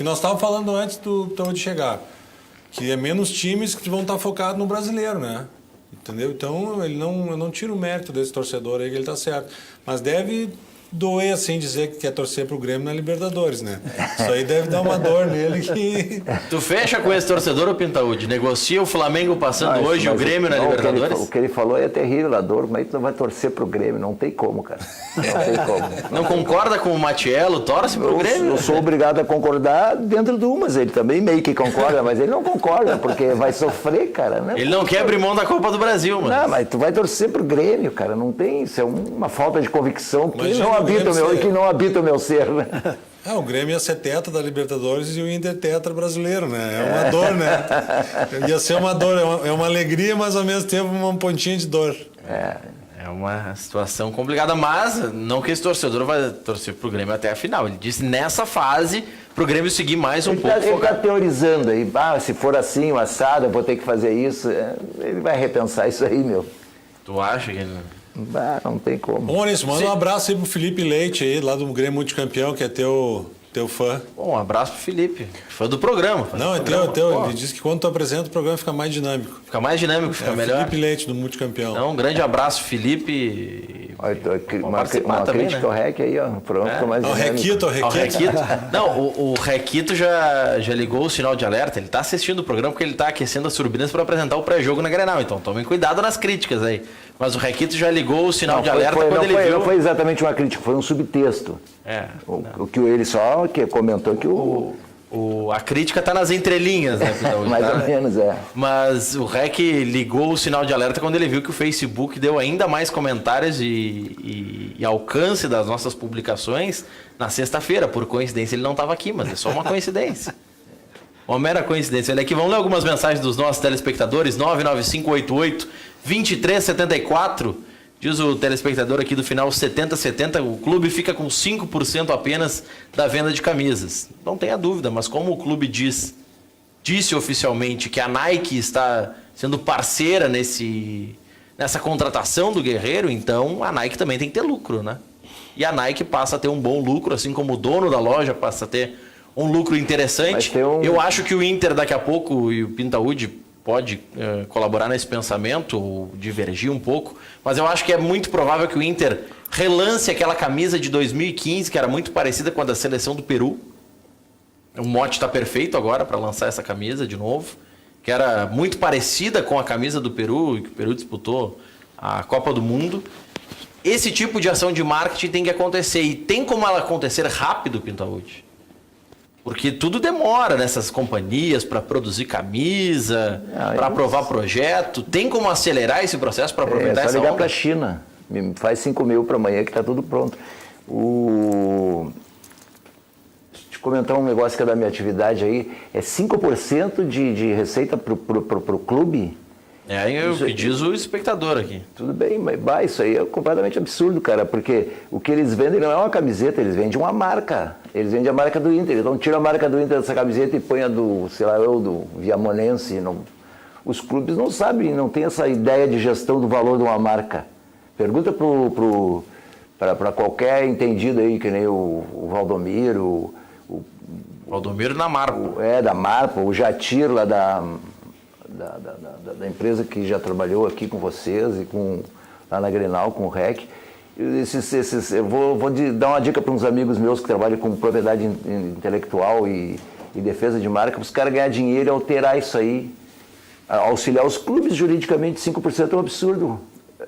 nós estávamos falando antes de chegar, que é menos times que vão estar focados no brasileiro, né? Entendeu? Então, eu não tiro o mérito desse torcedor aí, que ele está certo. Mas deve doer, assim, dizer que quer torcer pro Grêmio na Libertadores, né? Isso aí deve dar uma dor nele que... Tu fecha com esse torcedor, ô Pintaúdi? Negocia o Flamengo passando hoje e o Grêmio na Libertadores? O que ele falou é terrível, a dor, mas tu não vai torcer pro Grêmio, não tem como, cara. Não tem como. Não concorda com o Matiello? Torce pro Grêmio? Eu sou obrigado a concordar dentro de umas, ele também meio que concorda, mas ele não concorda, porque vai sofrer, cara. Né? Ele não quer abrir mão da Copa do Brasil, mano. Não, mas tu vai torcer pro Grêmio, cara, não tem, isso é uma falta de convicção que não habita o meu ser, né? O Grêmio ia ser tetra da Libertadores e o Inter tetra brasileiro, né? É uma dor, né? Ia ser uma dor, é uma alegria, mas ao mesmo tempo uma pontinha de dor. É uma situação complicada, mas não que esse torcedor vai torcer pro Grêmio até a final. Ele disse nessa fase pro Grêmio seguir mais um pouco. Ele está teorizando aí, se for assim, o assado, eu vou ter que fazer isso. Ele vai repensar isso aí, meu. Tu acha que ele... não tem como. Bom, Maurício, manda um abraço aí pro Felipe Leite aí, lá do Grêmio Multicampeão, que é teu Teu fã. Bom, um abraço pro Felipe, fã do programa. Não, é teu. Ele disse que quando tu apresenta o programa fica mais dinâmico. Fica mais dinâmico, fica melhor. Felipe Leite, do Multicampeão. Então, um grande abraço, Felipe. Uma crítica ao REC aí, ó. Pronto, mais o Requito. Não, o Requito já ligou o sinal de alerta. Ele tá assistindo o programa porque ele tá aquecendo as turbinas para apresentar o pré-jogo na Grenal. Então, tomem cuidado nas críticas aí. Mas o Requito já ligou o sinal de alerta quando ele viu... Não foi exatamente uma crítica, foi um subtexto. O que ele só comentou que a crítica está nas entrelinhas, né? Mais ou menos, Mas o REC ligou o sinal de alerta quando ele viu que o Facebook deu ainda mais comentários e alcance das nossas publicações na sexta-feira. Por coincidência, ele não estava aqui, mas é só uma coincidência. Uma mera coincidência. Olha aqui, vamos ler algumas mensagens dos nossos telespectadores. 99588-2374. Diz o telespectador aqui do final 7070, o clube fica com 5% apenas da venda de camisas. Não tenha dúvida, mas como o clube disse oficialmente que a Nike está sendo parceira nessa contratação do Guerreiro, então a Nike também tem que ter lucro, né? E a Nike passa a ter um bom lucro, assim como o dono da loja passa a ter um lucro interessante. Eu acho que o Inter daqui a pouco e o Pintaúdi pode colaborar nesse pensamento ou divergir um pouco, mas eu acho que é muito provável que o Inter relance aquela camisa de 2015, que era muito parecida com a da seleção do Peru. O mote está perfeito agora para lançar essa camisa de novo, que era muito parecida com a camisa do Peru, que o Peru disputou a Copa do Mundo. Esse tipo de ação de marketing tem que acontecer, e tem como ela acontecer rápido, Pintaúdi. Porque tudo demora nessas companhias para produzir camisa, para aprovar projeto. Tem como acelerar esse processo para aproveitar essa onda? É só ligar para a China. Me faz 5 mil para amanhã que está tudo pronto. Deixa eu te comentar um negócio que é da minha atividade aí. É 5% de receita para o clube. É o que diz o espectador aqui. Tudo bem, mas isso aí é completamente absurdo, cara, porque o que eles vendem não é uma camiseta, eles vendem uma marca. Eles vendem a marca do Inter, então tira a marca do Inter dessa camiseta e põe a do, sei lá, do Viamonense. Não. Os clubes não sabem, não tem essa ideia de gestão do valor de uma marca. Pergunta para qualquer entendido aí, que nem o Valdomiro, Valdomiro da Marpo. Da Marpo, o Jatir lá da empresa que já trabalhou aqui com vocês e lá na Grenal, com o REC. Eu vou dar uma dica para uns amigos meus que trabalham com propriedade intelectual e defesa de marca, para os caras ganhar dinheiro e alterar isso aí, auxiliar os clubes juridicamente. 5% é um absurdo.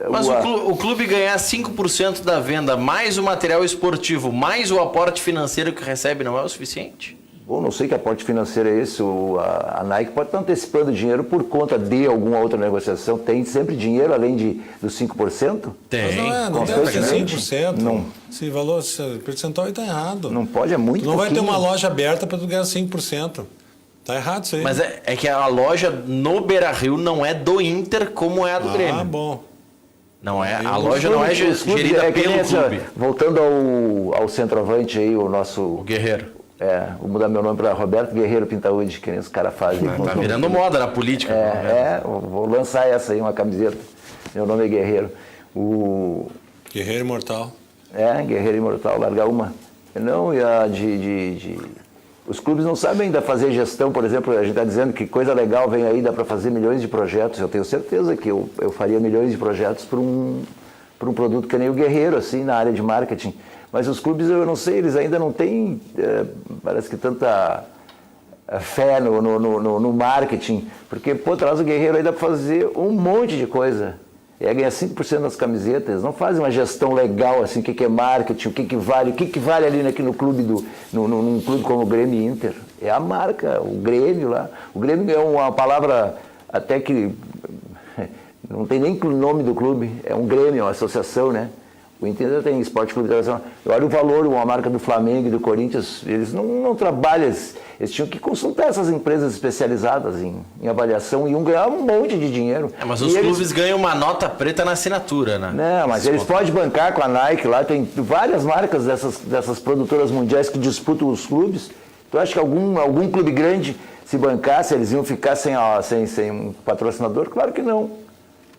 Mas o clube ganhar 5% da venda, mais o material esportivo, mais o aporte financeiro que recebe, não é o suficiente? Bom, não sei que aporte financeiro é esse. A Nike pode estar antecipando dinheiro por conta de alguma outra negociação. Tem sempre dinheiro além dos 5%? Tem. Mas não deve ser 5%. Não. Esse valor, esse percentual aí está errado. Não pode, é muito pouquinho. Não vai ter uma loja aberta para tu ganhar 5%. Tá errado isso aí. Mas é que a loja no Beira-Rio não é do Inter como é a do Grêmio. Ah, bom. Não é, a loja não é gerida pelo clube. Voltando ao centroavante aí, o nosso... O Guerreiro. Vou mudar meu nome para Roberto Guerreiro Pintaúdi, que nem os caras fazem. Tá virando moda na política. Vou lançar essa aí, uma camiseta. Meu nome é Guerreiro. Guerreiro Imortal. Guerreiro Imortal, largar uma. Não, e a os clubes não sabem ainda fazer gestão, por exemplo, a gente está dizendo que coisa legal vem aí, dá para fazer milhões de projetos. Eu tenho certeza que eu faria milhões de projetos para um produto que nem o Guerreiro, assim, na área de marketing. Mas os clubes, eu não sei, eles ainda não têm, parece que tanta fé no marketing, porque, traz o Guerreiro aí, dá para fazer um monte de coisa. Ganhar 5% das camisetas, eles não fazem uma gestão legal, assim, o que é marketing, o que vale ali no clube, num clube como o Grêmio e Inter. É a marca, o Grêmio lá. O Grêmio é uma palavra até que não tem nem o nome do clube, é um Grêmio, é uma associação, né? O Inter tem Esporte Clube Internacional. Eu olho o valor, uma marca do Flamengo e do Corinthians, eles não trabalham, eles tinham que consultar essas empresas especializadas em avaliação e ganhar um monte de dinheiro. Mas os clubes ganham uma nota preta na assinatura, né? Não, mas eles podem bancar com a Nike lá, tem várias marcas dessas produtoras mundiais que disputam os clubes. Tu acha que algum clube grande, se bancasse, eles iam ficar sem um patrocinador? Claro que não.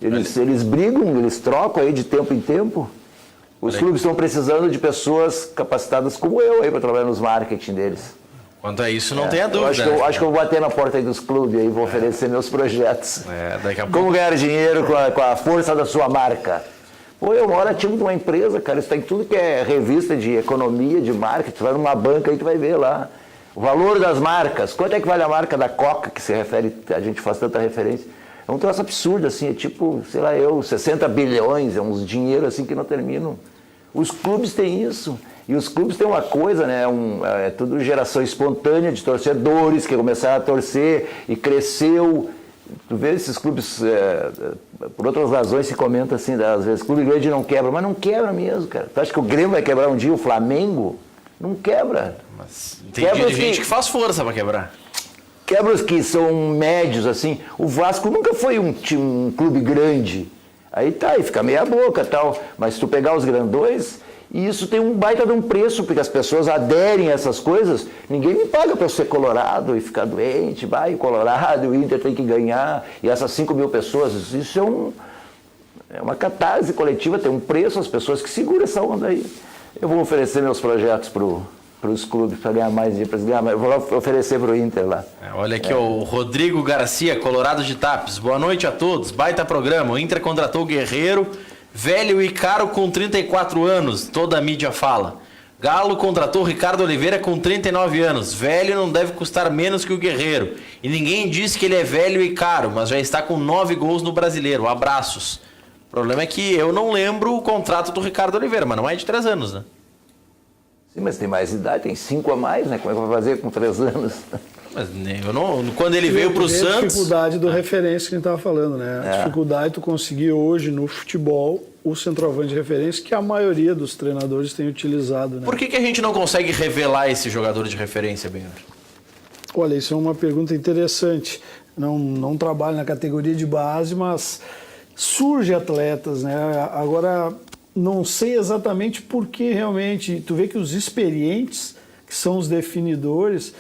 Eles brigam, eles trocam aí de tempo em tempo. Os clubes estão precisando de pessoas capacitadas como eu aí para trabalhar nos marketing deles. Quanto a isso, não tenha dúvida. Eu acho que eu vou bater na porta aí dos clubes e vou oferecer meus projetos. Daqui a pouco. Como ganhar dinheiro com a força da sua marca. Pô, eu moro ativo de uma empresa, cara, isso tem tudo que é revista de economia, de marketing, tu vai numa banca aí, tu vai ver lá. O valor das marcas, quanto é que vale a marca da Coca, que se refere, a gente faz tanta referência. É um troço absurdo, assim, é tipo, sei lá, 60 bilhões, é uns dinheiro assim que não terminam. Os clubes têm isso. E os clubes têm uma coisa, né? É tudo geração espontânea de torcedores que começaram a torcer e cresceu. Tu vê esses clubes, por outras razões se comenta assim, às vezes, clube grande não quebra, mas não quebra mesmo, cara. Tu acha que o Grêmio vai quebrar um dia o Flamengo? Não quebra. Mas tem dia de gente que faz força para quebrar. Quebra os que são médios, assim. O Vasco nunca foi um clube grande. Aí fica meia boca e tal. Mas se tu pegar os grandões, e isso tem um baita de um preço, porque as pessoas aderem a essas coisas. Ninguém me paga para eu ser colorado e ficar doente. Vai, Colorado, o Inter tem que ganhar. E essas 5 mil pessoas, isso é uma catarse coletiva, tem um preço, as pessoas que seguram essa onda aí. Eu vou oferecer meus projetos para os clubes, para ganhar mais dinheiro, eu vou oferecer para o Inter lá. Olha aqui, o Rodrigo Garcia, Colorado de Tapes. Boa noite a todos, baita programa. O Inter contratou o Guerreiro, velho e caro com 34 anos, toda a mídia fala. Galo contratou o Ricardo Oliveira com 39 anos, velho não deve custar menos que o Guerreiro. E ninguém disse que ele é velho e caro, mas já está com 9 gols no Brasileiro. Abraços. O problema é que eu não lembro o contrato do Ricardo Oliveira, mas não é de 3 anos, né? Sim, mas tem mais idade, tem 5 a mais, né? Como é que vai fazer com 3 anos? Mas eu não, quando ele veio para o Santos... A dificuldade do referência que a gente estava falando, né? A dificuldade de tu conseguir hoje no futebol o centroavante de referência que a maioria dos treinadores tem utilizado, né? Por que a gente não consegue revelar esse jogador de referência, Benhor? Olha, isso é uma pergunta interessante. Não trabalho na categoria de base, mas surge atletas, né? Agora, não sei exatamente por que realmente... Tu vê que os experientes, que são os definidores...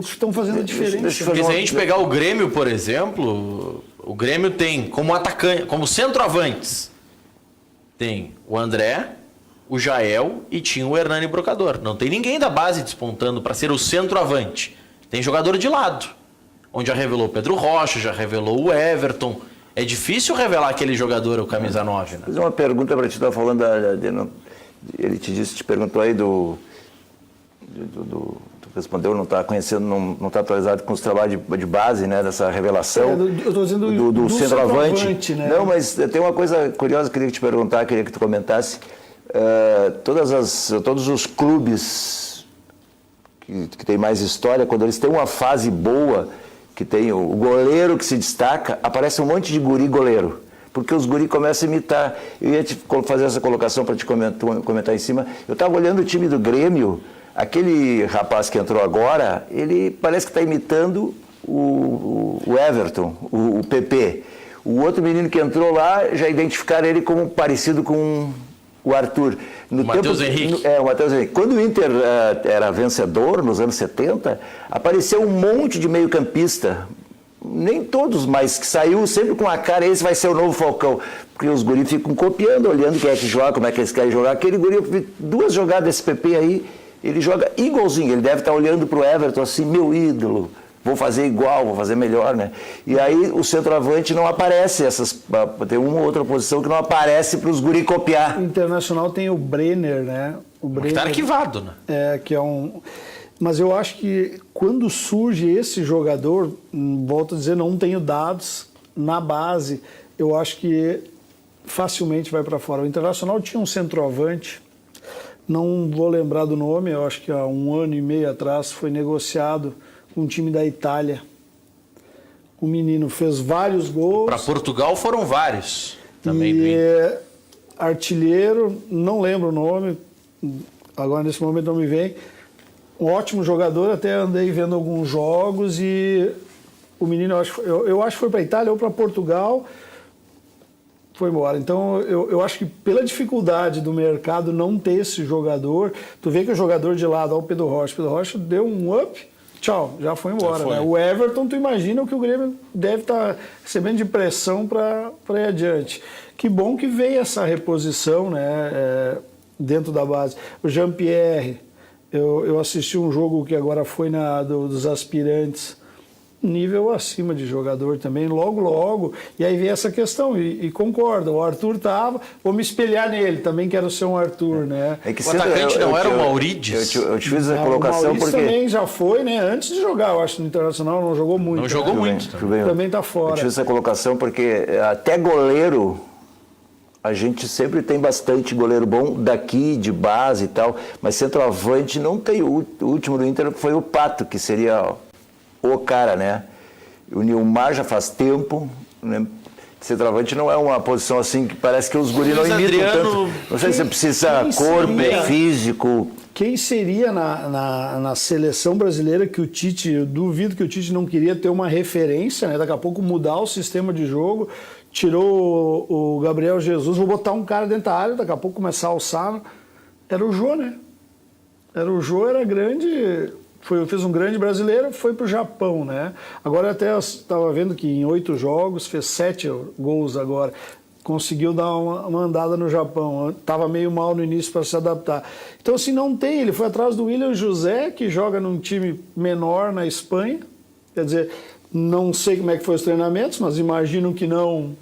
estão fazendo a diferença. Porque se a gente pegar o Grêmio, por exemplo, o Grêmio tem como atacante, como centroavantes, tem o André, o Jael e tinha o Hernani Brocador. Não tem ninguém da base despontando para ser o centroavante. Tem jogador de lado, onde já revelou o Pedro Rocha, já revelou o Everton. É difícil revelar aquele jogador, o camisa 9, né? Vou fazer uma pergunta para ti, estava falando ele te perguntou aí do respondeu, não está conhecendo, não está atualizado com os trabalhos de base, né, dessa revelação eu estou dizendo do centroavante. Né? Não, mas tem uma coisa curiosa que eu queria te perguntar, queria que tu comentasse. Todos os clubes que têm mais história, quando eles têm uma fase boa, que tem o goleiro que se destaca, aparece um monte de guri goleiro. Porque os guri começam a imitar. Eu ia te fazer essa colocação para te comentar em cima. Eu estava olhando o time do Grêmio. Aquele rapaz que entrou agora, ele parece que está imitando o Everton, o PP. O outro menino que entrou lá, já identificaram ele como parecido com o Arthur. O Matheus Henrique. O Matheus Henrique. Quando o Inter era vencedor, nos anos 70, apareceu um monte de meio-campista. Nem todos, mas que saiu sempre com a cara, esse vai ser o novo Falcão. Porque os guris ficam copiando, olhando quem é que joga, como é que eles querem jogar. Aquele guri, eu vi 2 jogadas desse PP aí, ele joga igualzinho, ele deve estar olhando para o Everton assim, meu ídolo, vou fazer igual, vou fazer melhor, né? E aí o centroavante não aparece, tem uma ou outra posição que não aparece para os guri copiar. O Internacional tem o Brenner, né? O Brenner, que está arquivado, né? Que é um... Mas eu acho que quando surge esse jogador, volto a dizer, não tenho dados na base, eu acho que facilmente vai para fora. O Internacional tinha um centroavante, não vou lembrar do nome, eu acho que há 1 ano e meio atrás foi negociado com um time da Itália. O menino fez vários gols. Para Portugal foram vários também. E artilheiro, não lembro o nome, agora nesse momento não me vem. Um ótimo jogador, até andei vendo alguns jogos e o menino, eu acho que foi para a Itália ou para Portugal, foi embora. Então, eu acho que pela dificuldade do mercado não ter esse jogador, tu vê que o jogador de lado, o Pedro Rocha deu um up, tchau, já foi embora. Né? O Everton, tu imagina o que o Grêmio deve estar recebendo de pressão para ir adiante. que bom que veio essa reposição, né, dentro da base. O Jean-Pierre, eu assisti um jogo que agora foi dos aspirantes, nível acima de jogador também, logo, e aí veio essa questão, e concordo, o Arthur vou me espelhar nele, também quero ser um Arthur, né? É que o atacante não era o Maurides? Eu te fiz a colocação o porque... também já foi, né, antes de jogar, eu acho, no Internacional, não jogou muito. Não jogou muito. Também tá fora. Eu te fiz essa colocação porque até goleiro, a gente sempre tem bastante goleiro bom daqui, de base e tal, mas centroavante não tem. O último do Inter foi o Pato, que seria o cara, né? O Nilmar já faz tempo, né? Centroavante não é uma posição assim que parece que os guris não imitam tanto. Não sei se você precisa corpo, físico. Quem seria na seleção brasileira que o Tite, eu duvido que o Tite não queria ter uma referência, né? Daqui a pouco mudar o sistema de jogo, tirou o Gabriel Jesus, vou botar um cara dentro da área, daqui a pouco começar a alçar. Era o Jô, né? Era grande... fez um grande brasileiro, foi para o Japão, né? Agora até estava vendo que em 8 jogos, fez 7 gols agora. Conseguiu dar uma andada no Japão. Estava meio mal no início para se adaptar. Então, assim, não tem. Ele foi atrás do William José, que joga num time menor na Espanha. Quer dizer, não sei como é que foi os treinamentos, mas imagino que não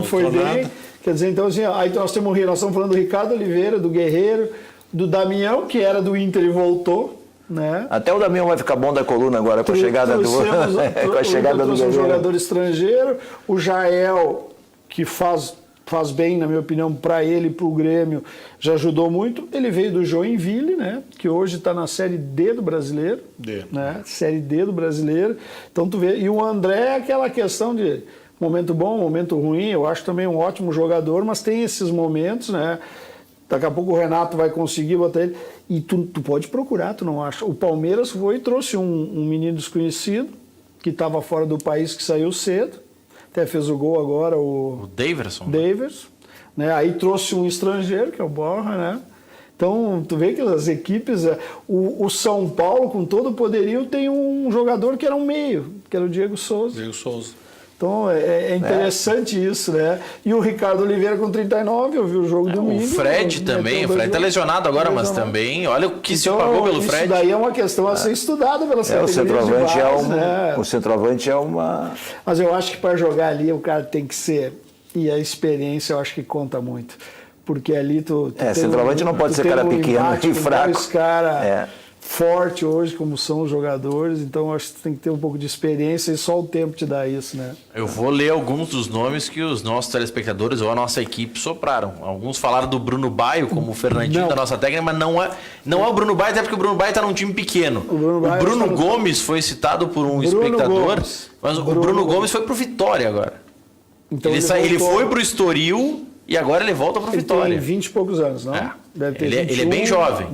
foi bem. Nada. Quer dizer, então, assim, aí nós estamos falando do Ricardo Oliveira, do Guerreiro, do Damião, que era do Inter e voltou. Né? Até o Damião vai ficar bom da coluna agora com a chegada do um jogador estrangeiro, o Jael, que faz bem, na minha opinião, para ele e para o Grêmio, já ajudou muito. Ele veio do Joinville, né? Que hoje está na Série D do Brasileiro. Né? Série D do Brasileiro. Então tu vê. E o André é aquela questão de momento bom, momento ruim. Eu acho também um ótimo jogador, mas tem esses momentos, né? Daqui a pouco o Renato vai conseguir botar ele. E tu pode procurar, tu não acha? O Palmeiras foi e trouxe um menino desconhecido, que estava fora do país, que saiu cedo. Até fez o gol agora, o Daverson. Né? Aí trouxe um estrangeiro, que é o Borja, né? Então, tu vê que as equipes... O São Paulo, com todo o poderio, tem um jogador que era um meio, que era o Diego Souza. Então, é interessante isso, né? E o Ricardo Oliveira com 39, eu vi o jogo domingo. O Fred também, o Fred tá lesionado agora, mas também, olha o que se pagou pelo Fred. Isso daí é uma questão a ser estudada pelas categorias de base, né? O centroavante é uma... Mas eu acho que para jogar ali o cara tem que ser... E a experiência eu acho que conta muito. Porque ali tu centroavante não pode ser cara pequeno e fraco. Dois caras forte hoje, como são os jogadores, então acho que tem que ter um pouco de experiência e só o tempo te dá isso, né? Eu vou ler alguns dos nomes que os nossos telespectadores ou a nossa equipe sopraram. Alguns falaram do Bruno Baio como o Fernandinho da nossa técnica, mas não é o Bruno Baio, até porque o Bruno Baio está num time pequeno. O Bruno Gomes foi citado por um espectador, mas o Bruno Gomes foi pro Vitória agora. Então ele foi pro Estoril e agora ele volta pro Vitória. Ele tem 20 e poucos anos, não? Deve ter ele é bem jovem.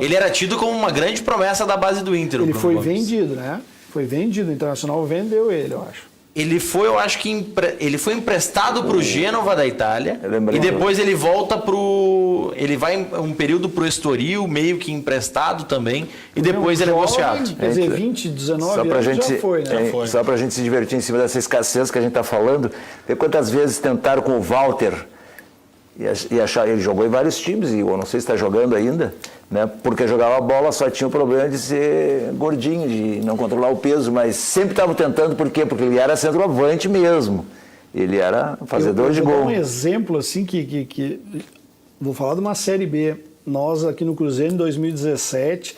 Ele era tido como uma grande promessa da base do Inter. Ele foi vendido, né? Foi vendido. O Internacional vendeu ele, eu acho. Ele foi, eu acho que ele foi emprestado para o Gênova da Itália e depois ele volta ele vai um período pro Estoril, meio que emprestado também, e depois ele é negociado. Quer dizer, 20, 19 anos já foi, né? Só pra gente se divertir em cima dessa escassez que a gente tá falando, vê quantas vezes tentaram com o Walter e achar, ele jogou em vários times, e eu não sei se está jogando ainda, né? Porque jogava bola, só tinha o problema de ser gordinho, de não controlar o peso, mas sempre estavam tentando, por quê? Porque ele era centroavante mesmo, ele era fazedor de gol. Vou dar um exemplo assim que vou falar de uma Série B. Nós aqui no Cruzeiro em 2017,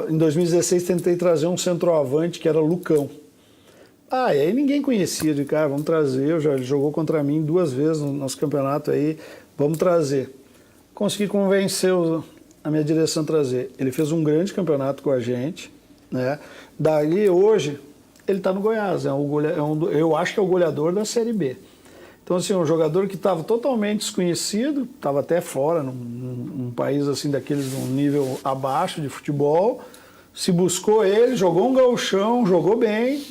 em 2016 tentei trazer um centroavante que era Lucão. E aí ninguém conhecia, de cara, vamos trazer, ele jogou contra mim 2 vezes no nosso campeonato aí, vamos trazer. Consegui convencer a minha direção a trazer. Ele fez um grande campeonato com a gente, né? Daí hoje ele está no Goiás, eu acho que é o goleador da Série B. Então assim, um jogador que estava totalmente desconhecido, estava até fora, num país assim daqueles num nível abaixo de futebol, se buscou ele, jogou um gauchão, jogou bem.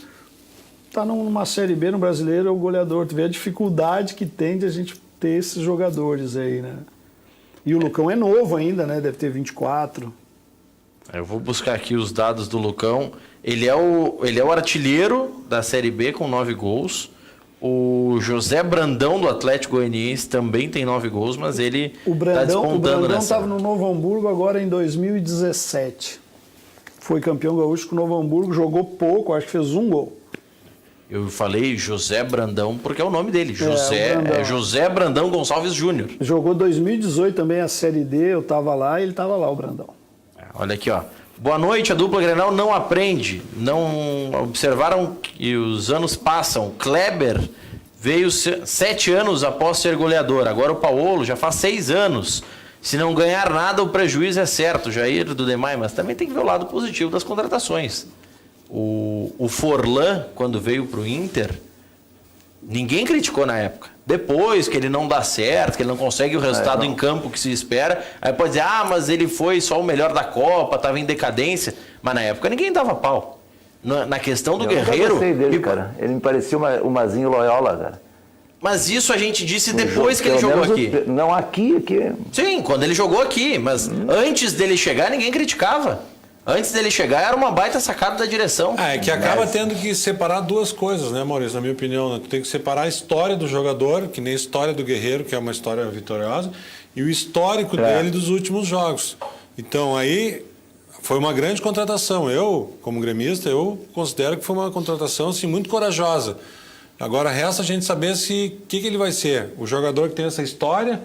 Está numa Série B no Brasileiro, é o goleador. Tu vê a dificuldade que tem de a gente ter esses jogadores aí, né? E o Lucão é novo ainda, né? Deve ter 24. Eu vou buscar aqui os dados do Lucão. Ele é o artilheiro da Série B com 9 gols. O José Brandão, do Atlético Goianiense, também tem 9 gols, mas ele O Brandão nessa. estava no Novo Hamburgo agora em 2017. Foi campeão gaúcho com o Novo Hamburgo, jogou pouco, acho que fez 1 gol. Eu falei José Brandão porque é o nome dele. José Brandão Gonçalves Júnior. Jogou 2018 também a Série D, eu estava lá e ele estava lá, o Brandão. Olha aqui, ó. Boa noite, a dupla Grenal não aprende. Não observaram que os anos passam. Kleber veio 7 anos após ser goleador. Agora o Paulo já faz 6 anos. Se não ganhar nada, o prejuízo é certo. Jair do Demai, mas também tem que ver o lado positivo das contratações. O Forlan, quando veio para o Inter, ninguém criticou na época. Depois que ele não dá certo, que ele não consegue o resultado em campo que se espera, aí pode dizer, mas ele foi só o melhor da Copa, estava em decadência. Mas na época ninguém dava pau. Na questão do Guerreiro... Eu gostei dele, cara. Ele me parecia o Mazinho Loyola, cara. Mas isso a gente disse depois que ele jogou aqui. Não, aqui. Sim, quando ele jogou aqui. Mas antes dele chegar, ninguém criticava. Antes dele chegar, era uma baita sacada da direção. É que acaba tendo que separar 2 coisas, né, Maurício? Na minha opinião, né? Tu tem que separar a história do jogador, que nem a história do Guerreiro, que é uma história vitoriosa, e o histórico dele dos últimos jogos. Então, aí, foi uma grande contratação. Eu, como gremista, eu considero que foi uma contratação, assim, muito corajosa. Agora, resta a gente saber o que ele vai ser. O jogador que tem essa história,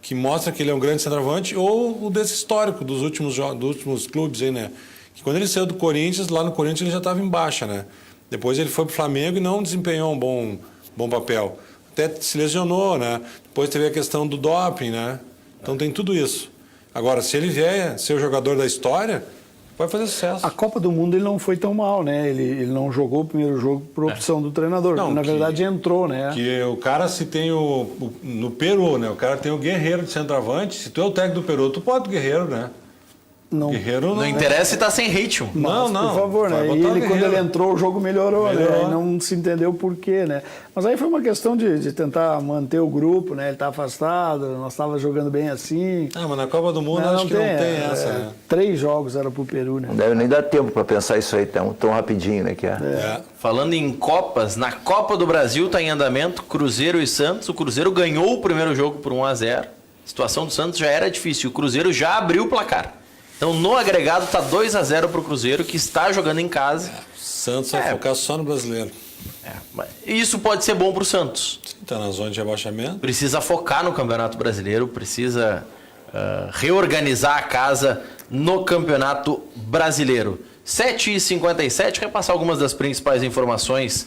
que mostra que ele é um grande centroavante, ou o desse histórico dos últimos clubes aí, né? Que quando ele saiu do Corinthians, lá no Corinthians ele já estava em baixa, né? Depois ele foi pro Flamengo e não desempenhou um bom papel. Até se lesionou, né? Depois teve a questão do doping, né? Então tem tudo isso. Agora, se ele vier ser o jogador da história, vai fazer sucesso. A Copa do Mundo ele não foi tão mal, né? Ele não jogou o primeiro jogo por opção do treinador. Não, na verdade entrou, né? Que o cara se tem no Peru, né? O cara tem o Guerreiro de centroavante. Se tu é o técnico do Peru, tu pode o Guerreiro, né? Não, Guerreiro não interessa se tá sem ritmo. Mas, por favor, né? E ele, quando ele entrou, o jogo melhorou, né? Aí não se entendeu por quê, né? Mas aí foi uma questão de tentar manter o grupo, né? Ele tá afastado, nós estávamos jogando bem assim. Mas na Copa do Mundo acho que não tem essa. Né? 3 jogos era pro Peru, né? Não deve nem dar tempo para pensar isso aí tão rapidinho, né? Que Falando em Copas, na Copa do Brasil tá em andamento Cruzeiro e Santos. O Cruzeiro ganhou o primeiro jogo por 1-0. A situação do Santos já era difícil. O Cruzeiro já abriu o placar. Então, no agregado, está 2-0 para o Cruzeiro, que está jogando em casa. Santos vai focar só no brasileiro. Isso pode ser bom para o Santos. Está na zona de rebaixamento. Precisa focar no Campeonato Brasileiro, precisa reorganizar a casa no Campeonato Brasileiro. 7h57, repassar algumas das principais informações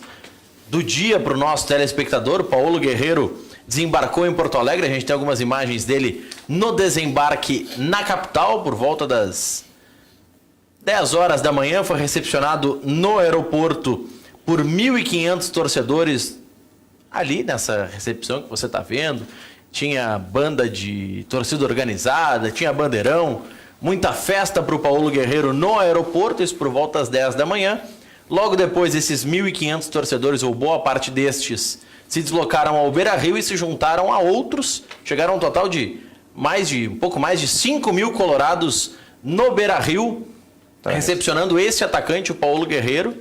do dia para o nosso telespectador. Paulo Guerreiro desembarcou em Porto Alegre, a gente tem algumas imagens dele no desembarque na capital, por volta das 10 horas da manhã, foi recepcionado no aeroporto por 1.500 torcedores ali nessa recepção que você está vendo. Tinha banda de torcida organizada, tinha bandeirão, muita festa para o Paulo Guerreiro no aeroporto, isso por volta das 10 da manhã. Logo depois, esses 1.500 torcedores, ou boa parte destes, se deslocaram ao Beira-Rio e se juntaram a outros. Chegaram a um total de um pouco mais de 5 mil colorados no Beira-Rio, recepcionando esse atacante, o Paulo Guerreiro,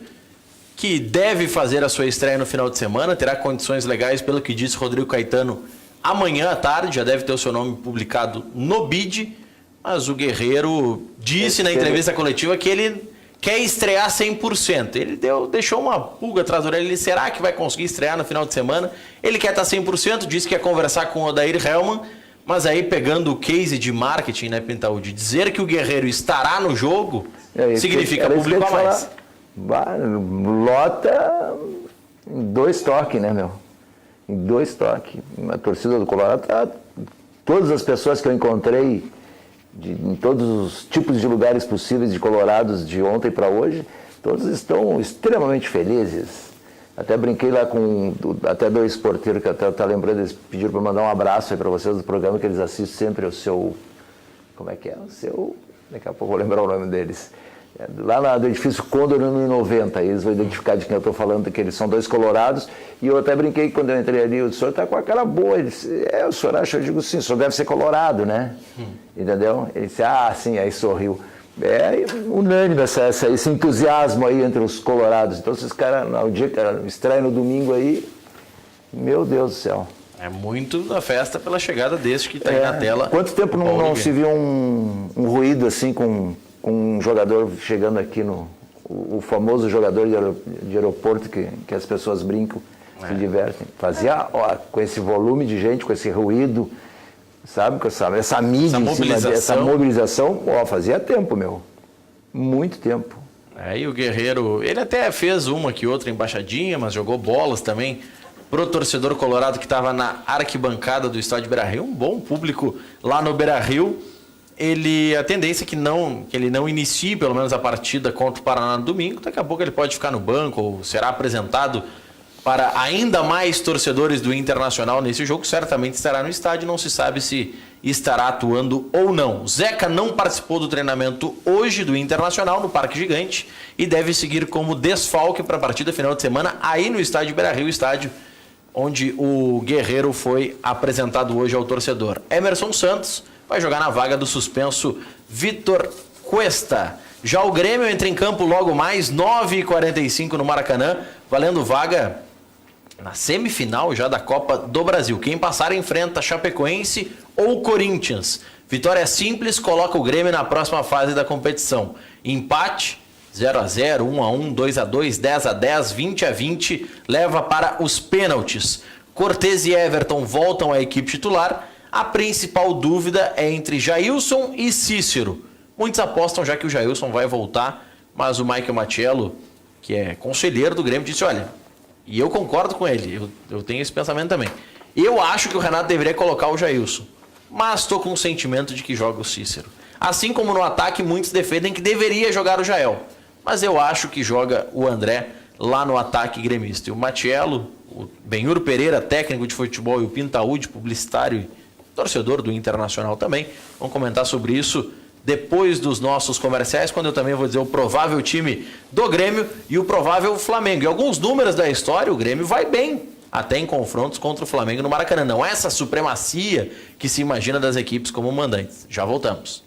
que deve fazer a sua estreia no final de semana, terá condições legais, pelo que disse Rodrigo Caetano, amanhã à tarde, já deve ter o seu nome publicado no BID, mas o Guerreiro disse na entrevista coletiva que ele quer estrear 100%. Ele deixou uma pulga atrás da orelha. Ele, será que vai conseguir estrear no final de semana? Ele quer estar 100%, disse que ia conversar com o Odair Hellmann, mas aí pegando o case de marketing, né, Pintaú, de dizer que o Guerreiro estará no jogo, significa público a mais. Lota em 2 toques, né, meu? Em 2 toques. A torcida do Colorado, todas as pessoas que eu encontrei em todos os tipos de lugares possíveis de Colorados de ontem para hoje, todos estão extremamente felizes. Até brinquei lá com até 2 porteiros que até tá lembrando, eles pediram para mandar um abraço aí para vocês do programa, que eles assistem sempre o seu... Como é que é? O seu... Daqui a pouco eu vou lembrar o nome deles. Lá no edifício Condor, no 90, eles vão identificar de quem eu estou falando, que eles são 2 colorados, e eu até brinquei quando eu entrei ali, o senhor está com a cara boa. Ele disse, o senhor acha? Eu digo, sim, o senhor deve ser colorado, né? Entendeu? Ele disse, sim, aí sorriu. É unânime esse entusiasmo aí entre os colorados. Então, esses caras, no dia que estreia no domingo aí, Meu Deus do céu. É muito da festa pela chegada desse que está aí na tela. Quanto tempo não se viu um ruído assim com um jogador chegando aqui o famoso jogador de aeroporto que as pessoas brincam, se divertem. Fazia, com esse volume de gente, com esse ruído, sabe? Com essa mídia essa mobilização, fazia tempo, meu. Muito tempo. E o Guerreiro, ele até fez uma que outra embaixadinha, mas jogou bolas também pro torcedor colorado que estava na arquibancada do estádio Beira-Rio, um bom público lá no Beira-Rio. A tendência é que ele não inicie pelo menos a partida contra o Paraná no domingo. Daqui a pouco ele pode ficar no banco ou será apresentado para ainda mais torcedores do Internacional nesse jogo. Certamente estará no estádio, não se sabe se estará atuando ou não. Zeca não participou do treinamento hoje do Internacional no Parque Gigante e deve seguir como desfalque para a partida final de semana aí no estádio Beira-Rio, estádio onde o Guerreiro foi apresentado hoje ao torcedor. Emerson Santos vai jogar na vaga do suspenso Vitor Cuesta. Já o Grêmio entra em campo logo mais, 9h45 no Maracanã, valendo vaga na semifinal já da Copa do Brasil. Quem passar enfrenta Chapecoense ou Corinthians. Vitória simples coloca o Grêmio na próxima fase da competição. Empate, 0-0, 1-1, 2-2, 10-10, 20-20, leva para os pênaltis. Cortez e Everton voltam à equipe titular. A principal dúvida é entre Jailson e Cícero. Muitos apostam já que o Jailson vai voltar, mas o Michael Matiello, que é conselheiro do Grêmio, disse, olha, e eu concordo com ele, eu tenho esse pensamento também. Eu acho que o Renato deveria colocar o Jailson, mas estou com o sentimento de que joga o Cícero. Assim como no ataque, muitos defendem que deveria jogar o Jael, mas eu acho que joga o André lá no ataque gremista. E o Matiello, o Benhur Pereira, técnico de futebol, e o Pintaúde, publicitário e torcedor do Internacional também, vão comentar sobre isso depois dos nossos comerciais, quando eu também vou dizer o provável time do Grêmio e o provável Flamengo. E alguns números da história, o Grêmio vai bem, até em confrontos contra o Flamengo no Maracanã. Não é essa supremacia que se imagina das equipes como mandantes. Já voltamos.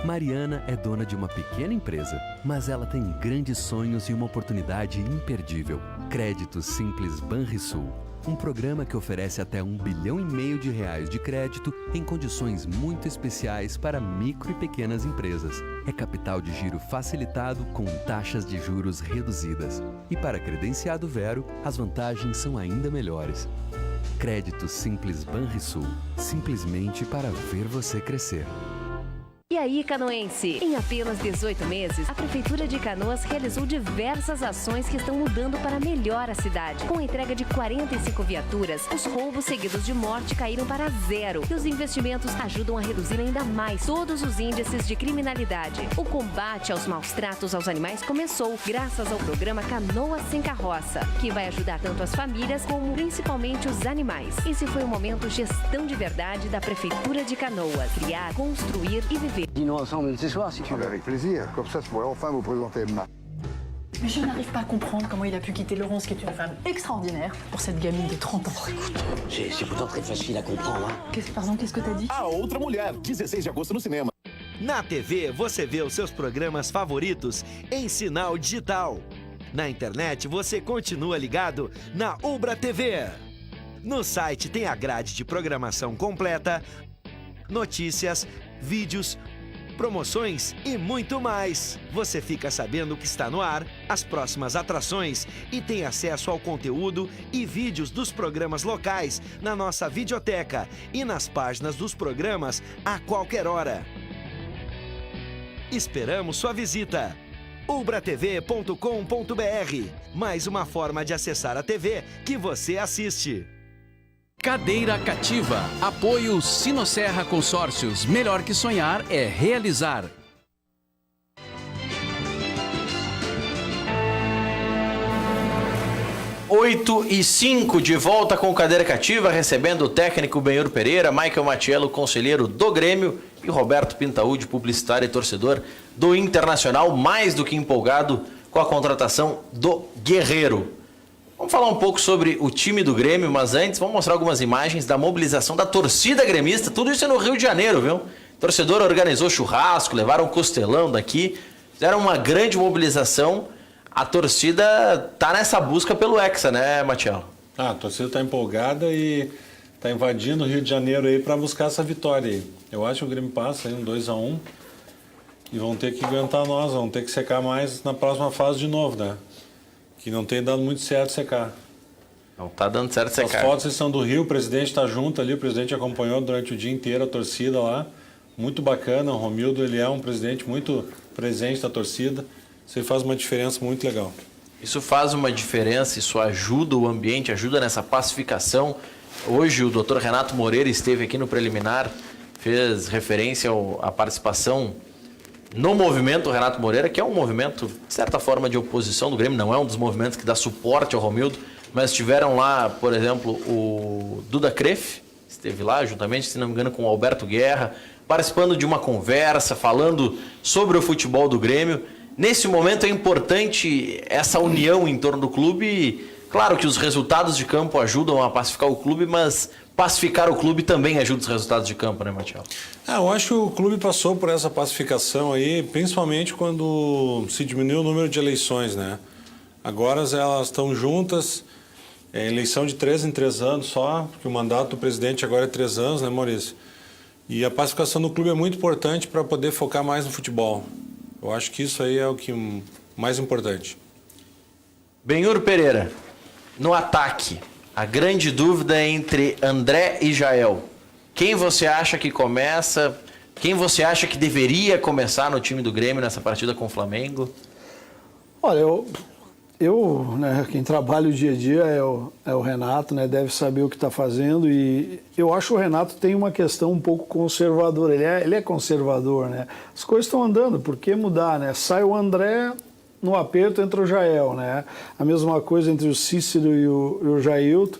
Mariana é dona de uma pequena empresa, mas ela tem grandes sonhos e uma oportunidade imperdível. Crédito Simples Banrisul. Um programa que oferece até R$1,5 bilhão de crédito em condições muito especiais para micro e pequenas empresas. É capital de giro facilitado com taxas de juros reduzidas. E para credenciado Vero, as vantagens são ainda melhores. Crédito Simples Banrisul. Simplesmente para ver você crescer. E aí, canoense? Em apenas 18 meses, a Prefeitura de Canoas realizou diversas ações que estão mudando para melhor a cidade. Com a entrega de 45 viaturas, os roubos seguidos de morte caíram para 0 e os investimentos ajudam a reduzir ainda mais todos os índices de criminalidade. O combate aos maus tratos aos animais começou graças ao programa Canoas Sem Carroça, que vai ajudar tanto as famílias como principalmente os animais. Esse foi o momento Gestão de Verdade da Prefeitura de Canoas. Criar, construir e viver. Dînons ensemble ce soir, si tu veux. Avec plaisir. Comme ça, je pourrais enfin vous présenter Emma. Mais je n'arrive pas à comprendre comment il a pu quitter Laurence, qui est une femme extraordinaire, pour cette gamine de 30 ans. Écoute, c'est pourtant très facile à comprendre, hein. Qu'est-ce que t'as dit? A Outra Mulher, 16 de agosto no cinema. Na TV, você vê os seus programas favoritos em sinal digital. Na internet, você continua ligado na Ubra TV. No site tem a grade de programação completa, notícias, vídeos, promoções e muito mais. Você fica sabendo o que está no ar, as próximas atrações e tem acesso ao conteúdo e vídeos dos programas locais na nossa videoteca e nas páginas dos programas a qualquer hora. Esperamos sua visita. ubratv.com.br, mais uma forma de acessar a TV que você assiste. Cadeira Cativa. Apoio Sinosserra Consórcios. Melhor que sonhar é realizar. Oito e 5 de volta com Cadeira Cativa, recebendo o técnico Benhur Pereira, Michael Matiello, conselheiro do Grêmio, e Roberto Pintaúde, publicitário e torcedor do Internacional, mais do que empolgado com a contratação do Guerreiro. Vamos falar um pouco sobre o time do Grêmio, mas antes vamos mostrar algumas imagens da mobilização da torcida gremista. Tudo isso é no Rio de Janeiro, viu? O torcedor organizou churrasco, levaram um costelão daqui. fizeram uma grande mobilização. A torcida tá nessa busca pelo Hexa, né, Matiello? A torcida está empolgada e está invadindo o Rio de Janeiro aí para buscar essa vitória aí. Eu acho que o Grêmio passa aí um 2-1 e vão ter que aguentar nós, vão ter que secar mais na próxima fase de novo, né? Que não tem dado muito certo secar. Não tá dando certo secar. As fotos são do Rio, o presidente está junto ali, o presidente acompanhou durante o dia inteiro a torcida lá. Muito bacana, o Romildo, ele é um presidente muito presente da torcida. Isso faz uma diferença muito legal. Isso faz uma diferença, isso ajuda o ambiente, ajuda nessa pacificação. Hoje o Dr. Renato Moreira esteve aqui no preliminar, fez referência à participação no movimento Renato Moreira, que é um movimento, de certa forma, de oposição do Grêmio, não é um dos movimentos que dá suporte ao Romildo, mas tiveram lá, por exemplo, o Duda Kreff, esteve lá juntamente, se não me engano, com o Alberto Guerra, participando de uma conversa, falando sobre o futebol do Grêmio. Nesse momento é importante essa união em torno do clube. Claro que os resultados de campo ajudam a pacificar o clube, mas pacificar o clube também ajuda os resultados de campo, né, Matiello? Eu acho que o clube passou por essa pacificação aí, principalmente quando se diminuiu o número de eleições, né? Agora elas estão juntas, eleição de 3 em 3 anos só, porque o mandato do presidente agora é 3 anos, né, Maurício? E a pacificação do clube é muito importante para poder focar mais no futebol. Eu acho que isso aí é o que mais importante. Benhur Pereira, no ataque, a grande dúvida é entre André e Jael. Quem você acha que começa? Quem você acha que deveria começar no time do Grêmio nessa partida com o Flamengo? Olha, eu né, quem trabalha o dia a dia é o Renato, né, deve saber o que está fazendo, e eu acho que o Renato tem uma questão um pouco conservadora, ele é conservador, né? As coisas estão andando, por que mudar, né? Sai o André, no aperto entra o Jael, né? A mesma coisa entre o Cícero e o Jailton.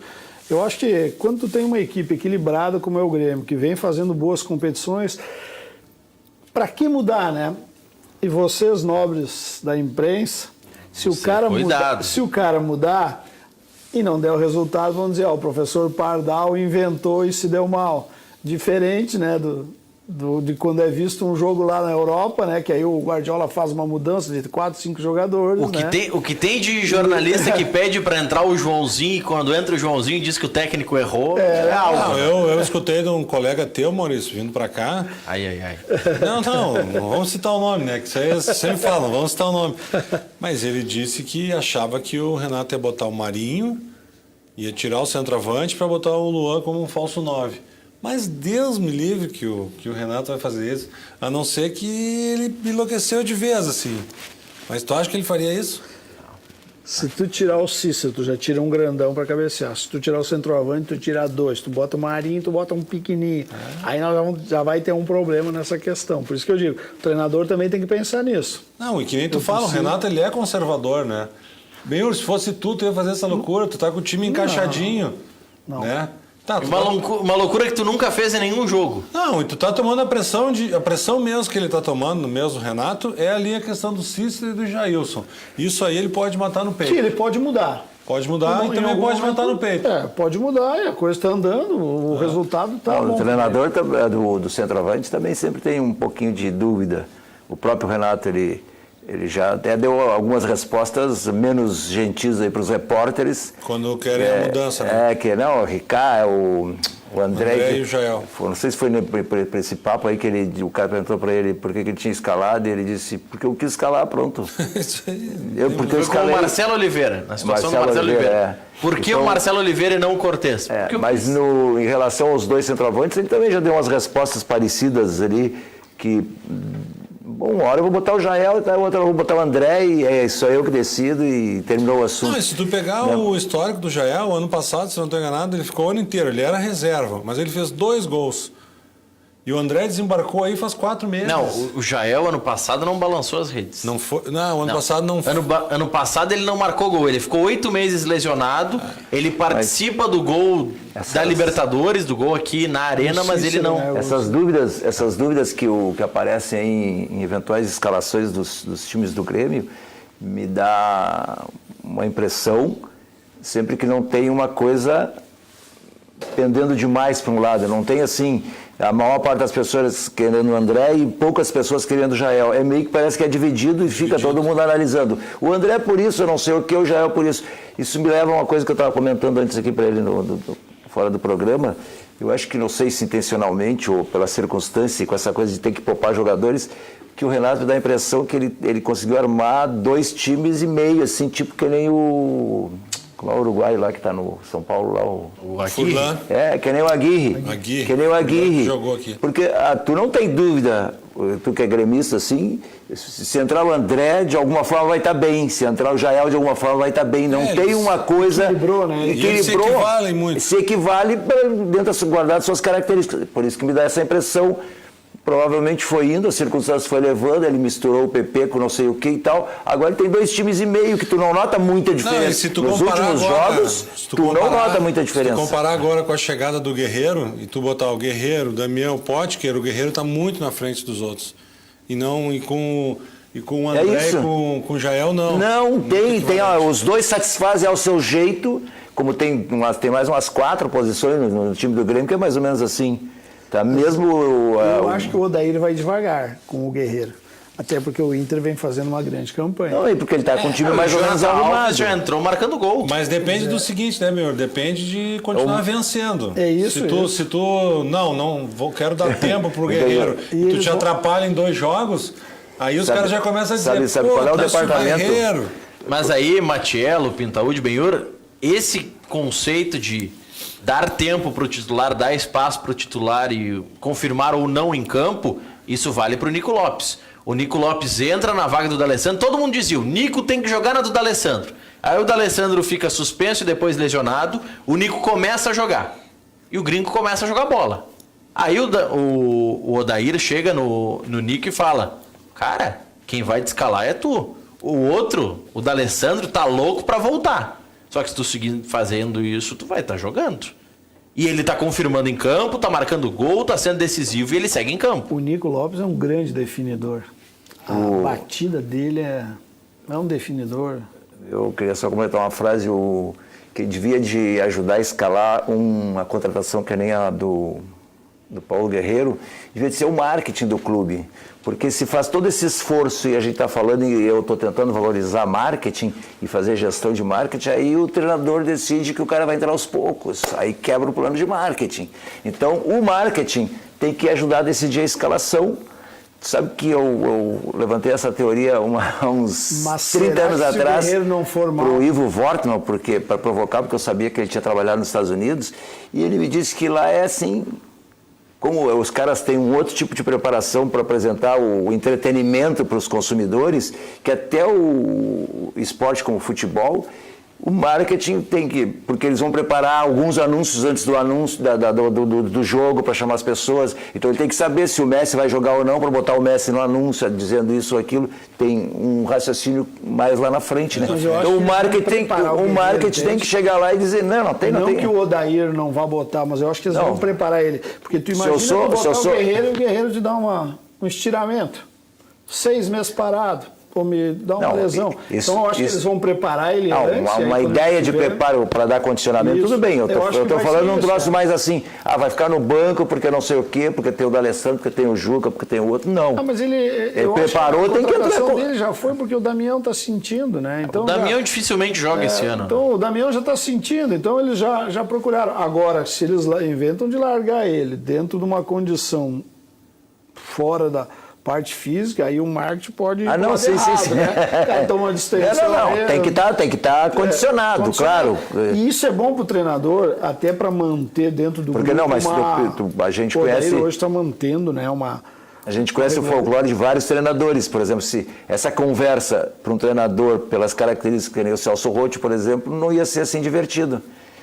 Eu acho que quando tu tem uma equipe equilibrada como é o Grêmio, que vem fazendo boas competições, para que mudar, né? E vocês, nobres da imprensa, se o cara mudar e não der o resultado, vão dizer, o professor Pardal inventou e se deu mal. Diferente, né, de quando é visto um jogo lá na Europa, né, que aí o Guardiola faz uma mudança de 4, 5 jogadores, O que tem de jornalista que pede para entrar o Joãozinho e quando entra o Joãozinho diz que o técnico errou. Eu escutei de um colega teu, Maurício, vindo para cá. Ai. Não vamos citar o nome, né, que isso aí sempre falam, vamos citar o nome. Mas ele disse que achava que o Renato ia botar o Marinho, ia tirar o centroavante para botar o Luan como um falso 9. Mas Deus me livre que o Renato vai fazer isso, a não ser que ele enlouqueceu de vez, assim. Mas tu acha que ele faria isso? Se tu tirar o Cícero, tu já tira um grandão para cabecear. Se tu tirar o centroavante, tu tira 2. Tu bota o Marinho, tu bota um pequenininho. Aí nós já vai ter um problema nessa questão. Por isso que eu digo, o treinador também tem que pensar nisso. Não, e que nem tu fala, o Renato ele é conservador, né? Bem, se fosse tu ia fazer essa loucura, tu tá com o time encaixadinho, né? Tá, uma loucura que tu nunca fez em nenhum jogo. Não, e tu tá tomando a pressão mesmo que ele tá tomando, mesmo o Renato, é ali a questão do Cícero e do Jailson. Isso aí ele pode matar no peito. Sim, ele pode mudar. Pode mudar e também pode matar no peito. Pode mudar e a coisa está andando, o resultado está bom. O treinador do centroavante também sempre tem um pouquinho de dúvida. O próprio Renato, ele já até deu algumas respostas menos gentis aí para os repórteres. Quando querem a mudança, né? O Ricard, o André e o Jael. Não sei se foi para esse papo aí que o cara perguntou para ele por que ele tinha escalado, e ele disse, porque eu quis escalar, pronto. Isso aí. Foi com o Marcelo Oliveira, na situação do Marcelo Oliveira. Por que o Marcelo Oliveira e não o Cortez? Mas em relação aos dois centroavantes, ele também já deu umas respostas parecidas ali, que... Bom, uma hora eu vou botar o Jael, outra hora eu vou botar o André, e é só eu que decido, e terminou o assunto. Não, e se tu pegar o histórico do Jael, ano passado, se não estou enganado, ele ficou o ano inteiro, ele era reserva, mas ele fez 2 gols. E o André desembarcou aí faz 4 meses. Não, o Jael ano passado não balançou as redes. Não foi? Não, ano passado não foi. Ano passado ele não marcou gol, ele ficou 8 meses lesionado, ele participa do gol da Libertadores, do gol aqui na Arena, mas ele não... Essas dúvidas que aparecem em eventuais escalações dos times do Grêmio, me dá uma impressão, sempre que não tem uma coisa pendendo demais para um lado. Não tem assim, a maior parte das pessoas querendo o André e poucas pessoas querendo o Jael. É meio que parece que é dividido e fica todo mundo analisando. O André por isso, eu não sei o que, o Jael por isso. Isso me leva a uma coisa que eu estava comentando antes aqui para ele fora do programa. Eu acho que, não sei se intencionalmente ou pela circunstância, com essa coisa de ter que poupar jogadores, que o Renato dá a impressão que ele conseguiu armar 2 times e meio, assim, tipo que nem o... Como é o Uruguai lá que está no São Paulo, lá o Aguirre. Que nem o Aguirre. Que nem o Aguirre. Jogou aqui. Porque tu não tem dúvida, tu que é gremista assim, se entrar o André, de alguma forma vai estar bem. Se entrar o Jael, de alguma forma vai estar bem. Não tem uma coisa... Equilibrou, né? Eles se equivalem muito. Se equivale dentro de guardar suas características. Por isso que me dá essa impressão. Provavelmente foi indo, as circunstâncias foi levando, ele misturou o PP com não sei o que e tal. Agora ele tem 2 times e meio que tu não nota muita diferença. Não, se tu nos últimos agora, jogos, tu não nota muita diferença. Se tu comparar agora com a chegada do Guerreiro, e tu botar o Guerreiro, o Damião, o Potker, o Guerreiro está muito na frente dos outros. E com o André e com o Jael, não. Não, os 2 satisfazem ao seu jeito, como tem mais umas 4 posições no time do Grêmio, que é mais ou menos assim. Tá mesmo... Eu acho que o Odair vai devagar com o Guerreiro. Até porque o Inter vem fazendo uma grande campanha. Não, e porque ele tá com o time mais ou menos arrumado. Já entrou marcando gol. Mas depende do seguinte, né, meu? Depende de continuar vencendo. É isso. Se tu quero dar tempo pro Guerreiro, e tu te atrapalha em 2 jogos, aí os caras já começam a dizer, sabe qual é o departamento? Guerreiro. Mas aí, Matiello, Pintaúdi, Benhur, esse conceito de dar tempo para o titular, dar espaço para o titular e confirmar ou não em campo, isso vale para o Nico Lopes. O Nico Lopes entra na vaga do D'Alessandro, todo mundo dizia, o Nico tem que jogar na do D'Alessandro. Aí o D'Alessandro fica suspenso e depois lesionado, o Nico começa a jogar. E o gringo começa a jogar bola. Aí o Odair chega no Nico e fala, cara, quem vai descalar é tu. O outro, o D'Alessandro, tá louco para voltar. Só que se tu seguir fazendo isso, tu vai estar jogando. E ele tá confirmando em campo, tá marcando gol, tá sendo decisivo e ele segue em campo. O Nico Lopes é um grande definidor. A batida dele é um definidor. Eu queria só comentar uma frase, que devia de ajudar a escalar uma contratação que nem a do Paulo Guerreiro, devia de ser o marketing do clube. Porque se faz todo esse esforço e a gente está falando, e eu estou tentando valorizar marketing e fazer gestão de marketing, aí o treinador decide que o cara vai entrar aos poucos, aí quebra o plano de marketing. Então, o marketing tem que ajudar a decidir a escalação. Sabe que eu levantei essa teoria há uns 30 anos atrás para o Ivo Wortmann, para provocar, porque eu sabia que ele tinha trabalhado nos Estados Unidos, e ele me disse que lá é assim... Como os caras têm um outro tipo de preparação para apresentar o entretenimento para os consumidores, que até o esporte como o futebol, o marketing tem que... Porque eles vão preparar alguns anúncios antes do anúncio do jogo para chamar as pessoas. Então ele tem que saber se o Messi vai jogar ou não para botar o Messi no anúncio, dizendo isso ou aquilo. Tem um raciocínio mais lá na frente, né? Então o marketing tem que chegar lá e dizer, não tem. Não que o Odair não vá botar, mas eu acho que eles vão preparar ele. Porque tu imagina o Guerreiro te dá um estiramento. 6 meses parado. Ou me dá uma lesão. Então eu acho que eles vão preparar ele antes. Uma ideia de preparo para dar condicionamento, tudo bem. Eu estou falando um troço mais assim, vai ficar no banco porque não sei o quê, porque tem o D'Alessandro, porque tem o Juca, porque tem o outro. Não. Mas ele preparou, tem que entrar. A dele já foi porque o Damião está sentindo, né? Então, o Damião dificilmente joga esse ano. Então o Damião já está sentindo, então eles já procuraram. Agora, se eles inventam de largar ele dentro de uma condição fora da parte física, aí o marketing pode não, sim. Né? O cara toma uma distância. Tem que estar condicionado, claro. E isso é bom para o treinador, até para manter dentro do porque grupo. Porque não, mas a gente conhece... Ele hoje está mantendo, né, A gente conhece o folclore de vários treinadores, por exemplo, se essa conversa para um treinador, pelas características que nem o Celso Roth, por exemplo, não ia ser assim divertido.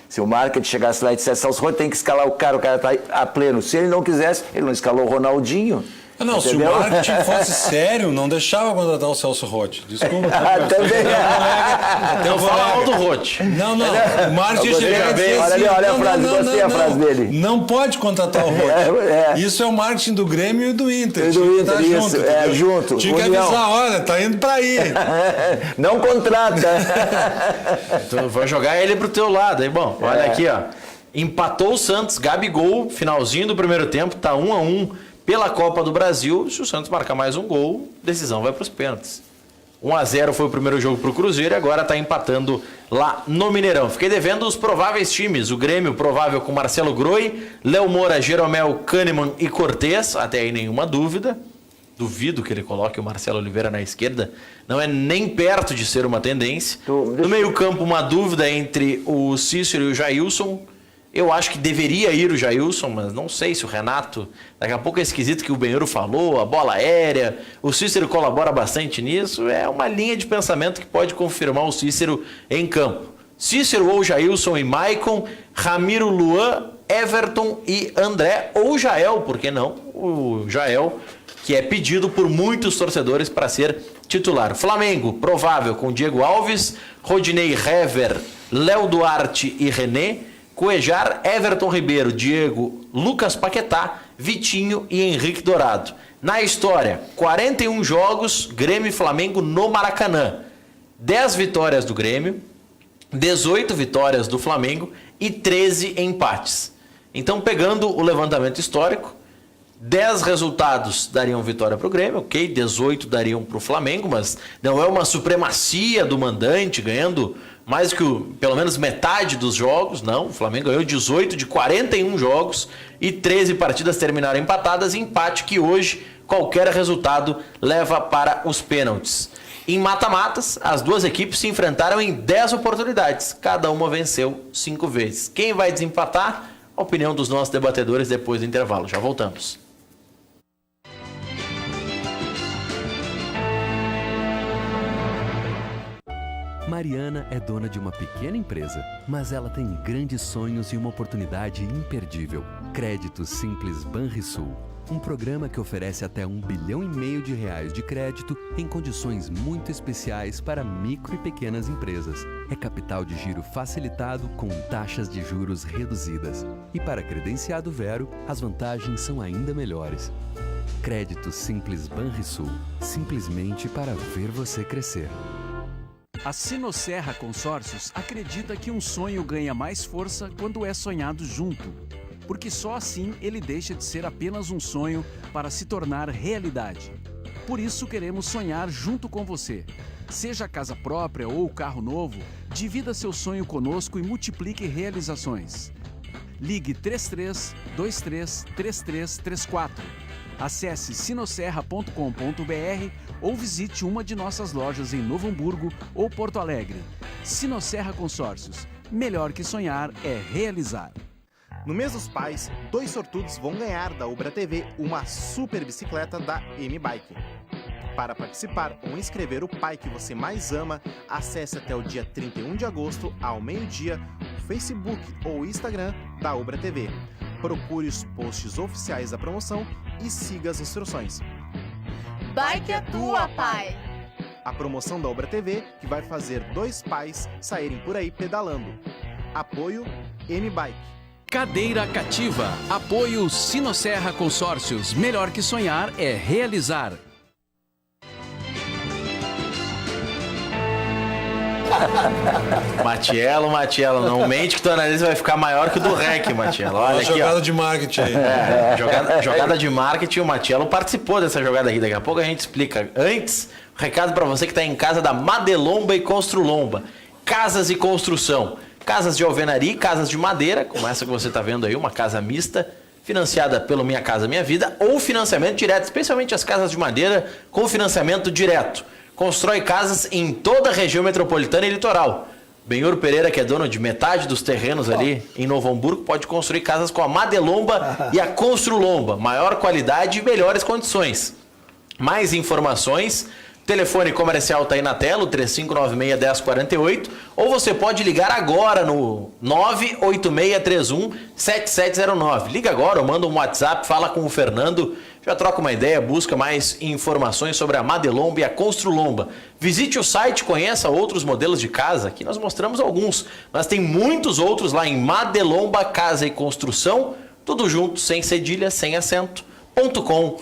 Se o marketing chegasse lá e dissesse, Celso Roth tem que escalar o cara está a pleno. Se ele não quisesse, ele não escalou o Ronaldinho. Não, entendeu? Se o marketing fosse sério, não deixava contratar o Celso Roth. Desculpa. Também. Não fala mal do Roth. Não. O marketing chega olha a frase, gostei a frase dele. Não pode contratar o Roth. Isso é o marketing do Grêmio e do Inter. Tá isso, junto. Tinha que avisar, olha, tá indo pra aí. Não contrata. Então, vou jogar ele pro teu lado, aí, bom. Olha aqui, ó. Empatou o Santos, Gabigol, finalzinho do primeiro tempo, tá 1-1 pela Copa do Brasil. Se o Santos marcar mais um gol, decisão vai para os pênaltis. 1-0 foi o primeiro jogo para o Cruzeiro e agora está empatando lá no Mineirão. Fiquei devendo os prováveis times. O Grêmio provável com Marcelo Groi, Léo Moura, Jeromel, Kahneman e Cortez. Até aí nenhuma dúvida. Duvido que ele coloque o Marcelo Oliveira na esquerda. Não é nem perto de ser uma tendência. No meio campo uma dúvida entre o Cícero e o Jailson. Eu acho que deveria ir o Jailson, mas não sei se o Renato... Daqui a pouco é esquisito que o Benhuro falou, a bola aérea. O Cícero colabora bastante nisso. É uma linha de pensamento que pode confirmar o Cícero em campo. Cícero ou Jailson e Maicon, Ramiro, Luan, Everton e André. Ou Jael, por que não? O Jael, que é pedido por muitos torcedores para ser titular. Flamengo, provável com Diego Alves, Rodinei, Hever, Léo Duarte e René. Cuejar, Everton Ribeiro, Diego, Lucas Paquetá, Vitinho e Henrique Dourado. Na história, 41 jogos, Grêmio e Flamengo no Maracanã. 10 vitórias do Grêmio, 18 vitórias do Flamengo e 13 empates. Então, pegando o levantamento histórico, 10 resultados dariam vitória para o Grêmio, ok? 18 dariam para o Flamengo, mas não é uma supremacia do mandante ganhando mais que pelo menos metade dos jogos. Não, o Flamengo ganhou 18 de 41 jogos e 13 partidas terminaram empatadas, empate que hoje qualquer resultado leva para os pênaltis. Em mata-matas, as duas equipes se enfrentaram em 10 oportunidades, cada uma venceu 5 vezes. Quem vai desempatar? A opinião dos nossos debatedores depois do intervalo. Já voltamos. Mariana é dona de uma pequena empresa, mas ela tem grandes sonhos e uma oportunidade imperdível. Crédito Simples Banrisul, um programa que oferece até R$1,5 bilhão de crédito em condições muito especiais para micro e pequenas empresas. É capital de giro facilitado com taxas de juros reduzidas. E para credenciado Vero, as vantagens são ainda melhores. Crédito Simples Banrisul, simplesmente para ver você crescer. A Sinosserra Consórcios acredita que um sonho ganha mais força quando é sonhado junto, porque só assim ele deixa de ser apenas um sonho para se tornar realidade. Por isso queremos sonhar junto com você. Seja a casa própria ou o carro novo, divida seu sonho conosco e multiplique realizações. Ligue 33 23 3334. Acesse sinosserra.com.br ou visite uma de nossas lojas em Novo Hamburgo ou Porto Alegre. Sinosserra Consórcios. Melhor que sonhar é realizar. No mês dos pais, 2 sortudos vão ganhar da Ubra TV uma super bicicleta da M-Bike. Para participar ou inscrever o pai que você mais ama, acesse até o dia 31 de agosto, ao meio-dia, o Facebook ou Instagram da Ubra TV. Procure os posts oficiais da promoção e siga as instruções. Bike é tua, pai! A promoção da Ubra TV que vai fazer 2 pais saírem por aí pedalando. Apoio M-Bike. Cadeira cativa. Apoio Sinosserra Consórcios. Melhor que sonhar é realizar. Matiello, não mente que tua nariz vai ficar maior que o do REC, Matiello. Olha aqui, jogada de marketing aí. Jogada de marketing, o Matiello participou dessa jogada aqui. Daqui a pouco a gente explica. Antes, recado para você que está em casa da Madelomba e Construlomba. Casas e construção. Casas de alvenaria e casas de madeira, como essa que você está vendo aí, uma casa mista, financiada pelo Minha Casa Minha Vida, ou financiamento direto, especialmente as casas de madeira com financiamento direto. Constrói casas em toda a região metropolitana e litoral. Benhur Pereira, que é dono de metade dos terrenos ali em Novo Hamburgo, pode construir casas com a Madelomba e a Construlomba. Maior qualidade e melhores condições. Mais informações, o telefone comercial está aí na tela, o 3596-1048, ou você pode ligar agora no 98631-7709. Liga agora ou manda um WhatsApp, fala com o Fernando, já troca uma ideia, busca mais informações sobre a Madelomba e a Construlomba. Visite o site, conheça outros modelos de casa, aqui nós mostramos alguns, mas tem muitos outros lá em Madelomba Casa e Construção, tudo junto, sem cedilha, sem acento, .com.br.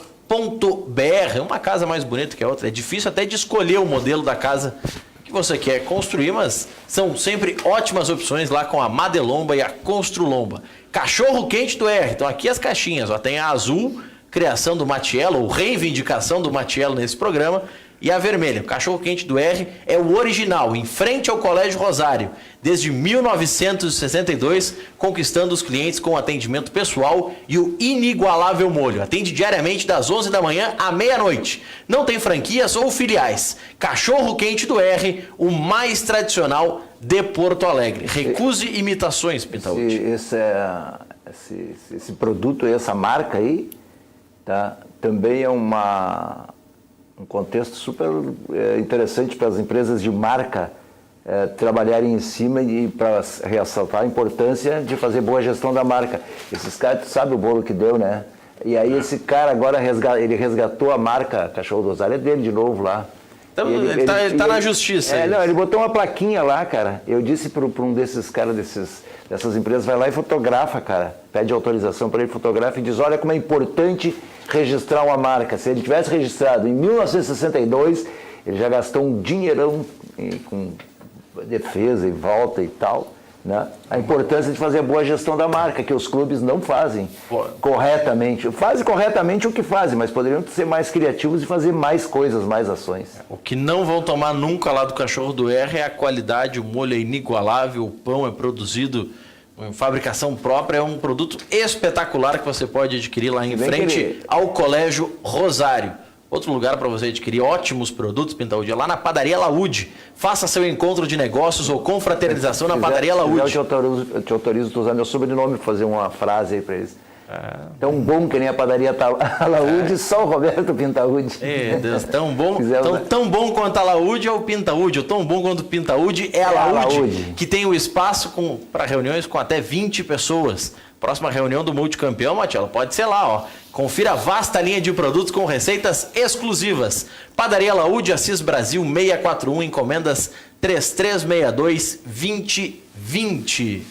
Uma casa mais bonita que a outra, é difícil até de escolher o modelo da casa que você quer construir, mas são sempre ótimas opções lá com a Madelomba e a Construlomba. Cachorro quente do R. Então aqui as caixinhas, ó, tem a azul, criação do Matiello, ou reivindicação do Matiello nesse programa, e a vermelha. O cachorro quente do R é o original, em frente ao Colégio Rosário, desde 1962, conquistando os clientes com atendimento pessoal e o inigualável molho. Atende diariamente das 11 da manhã à meia-noite. Não tem franquias ou filiais. Cachorro quente do R, o mais tradicional de Porto Alegre. Recuse imitações, Pintaúdi. Esse produto, essa marca aí, tá, também é um contexto super interessante para as empresas de marca trabalharem em cima e para ressaltar a importância de fazer boa gestão da marca. Esses caras, tu sabe o bolo que deu, né? E aí esse cara agora ele resgatou a marca Cachorro do Rosário, é dele de novo lá. Então, ele tá na justiça. Não, ele botou uma plaquinha lá, cara. Eu disse para um desses caras, dessas empresas, vai lá e fotografa, cara. Pede autorização para ele, fotografa e diz, olha como é importante registrar uma marca. Se ele tivesse registrado em 1962, ele já gastou um dinheirão com defesa e volta e tal, né? A importância de fazer a boa gestão da marca, que os clubes não fazem corretamente. Fazem corretamente o que fazem, mas poderiam ser mais criativos e fazer mais coisas, mais ações. O que não vão tomar nunca lá do Cachorro do R é a qualidade, o molho é inigualável, o pão é produzido em fabricação própria, é um produto espetacular que você pode adquirir lá em frente ao Colégio Rosário. Outro lugar para você adquirir ótimos produtos, Pintaúdi, é lá na Padaria Laúde. Faça seu encontro de negócios ou confraternização na Padaria Laúde. Eu te autorizo a usar meu sobrenome para fazer uma frase aí para eles. Tão bom que nem a Padaria Laúde, só o Roberto Pintaúdi. Deus, tão bom quanto a Laúde é o Pintaúdi. Tão bom quanto o Pintaúdi é a Laúde, que tem o espaço para reuniões com até 20 pessoas. Próxima reunião do Multicampeão, Matiello, pode ser lá, ó. Confira a vasta linha de produtos com receitas exclusivas. Padaria Laúde, Assis Brasil 641, encomendas 3362-2020.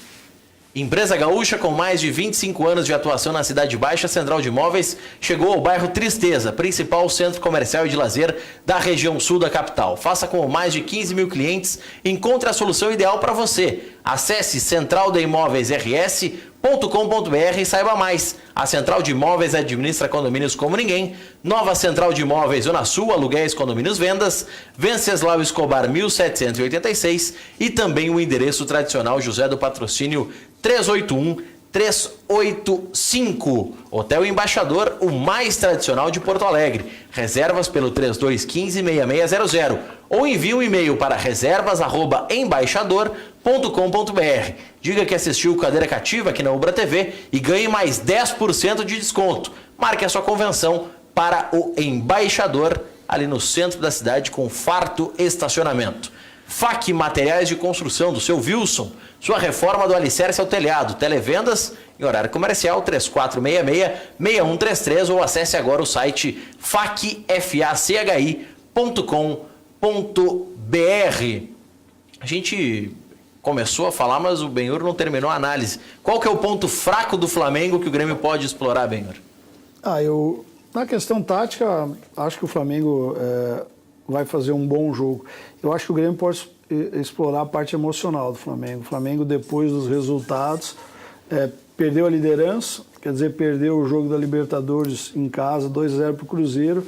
Empresa gaúcha com mais de 25 anos de atuação na Cidade Baixa, Central de Imóveis chegou ao bairro Tristeza, principal centro comercial e de lazer da região sul da capital. Faça com mais de 15 mil clientes, encontre a solução ideal para você. Acesse centraldeimóveisrs.com.br e saiba mais. A Central de Imóveis administra condomínios como ninguém. Nova Central de Imóveis, Zona Sul, aluguéis, condomínios, vendas. Venceslau Escobar 1786 e também o endereço tradicional José do Patrocínio 381-385. Hotel Embaixador, o mais tradicional de Porto Alegre. Reservas pelo 3215-6600 ou envie um e-mail para reservas@embaixador.com.br. Diga que assistiu Cadeira Cativa aqui na Ubra TV e ganhe mais 10% de desconto. Marque a sua convenção para o Embaixador, ali no centro da cidade, com farto estacionamento. FAC Materiais de Construção, do seu Wilson. Sua reforma do alicerce ao telhado. Televendas em horário comercial 3466-6133 ou acesse agora o site facfachi.com.br. A gente começou a falar, mas o Benhur não terminou a análise. Qual que é o ponto fraco do Flamengo que o Grêmio pode explorar, Benhur? Na questão tática, acho que o Flamengo vai fazer um bom jogo. Eu acho que o Grêmio pode explorar a parte emocional do Flamengo. O Flamengo, depois dos resultados, perdeu a liderança, quer dizer, perdeu o jogo da Libertadores em casa, 2-0 para o Cruzeiro.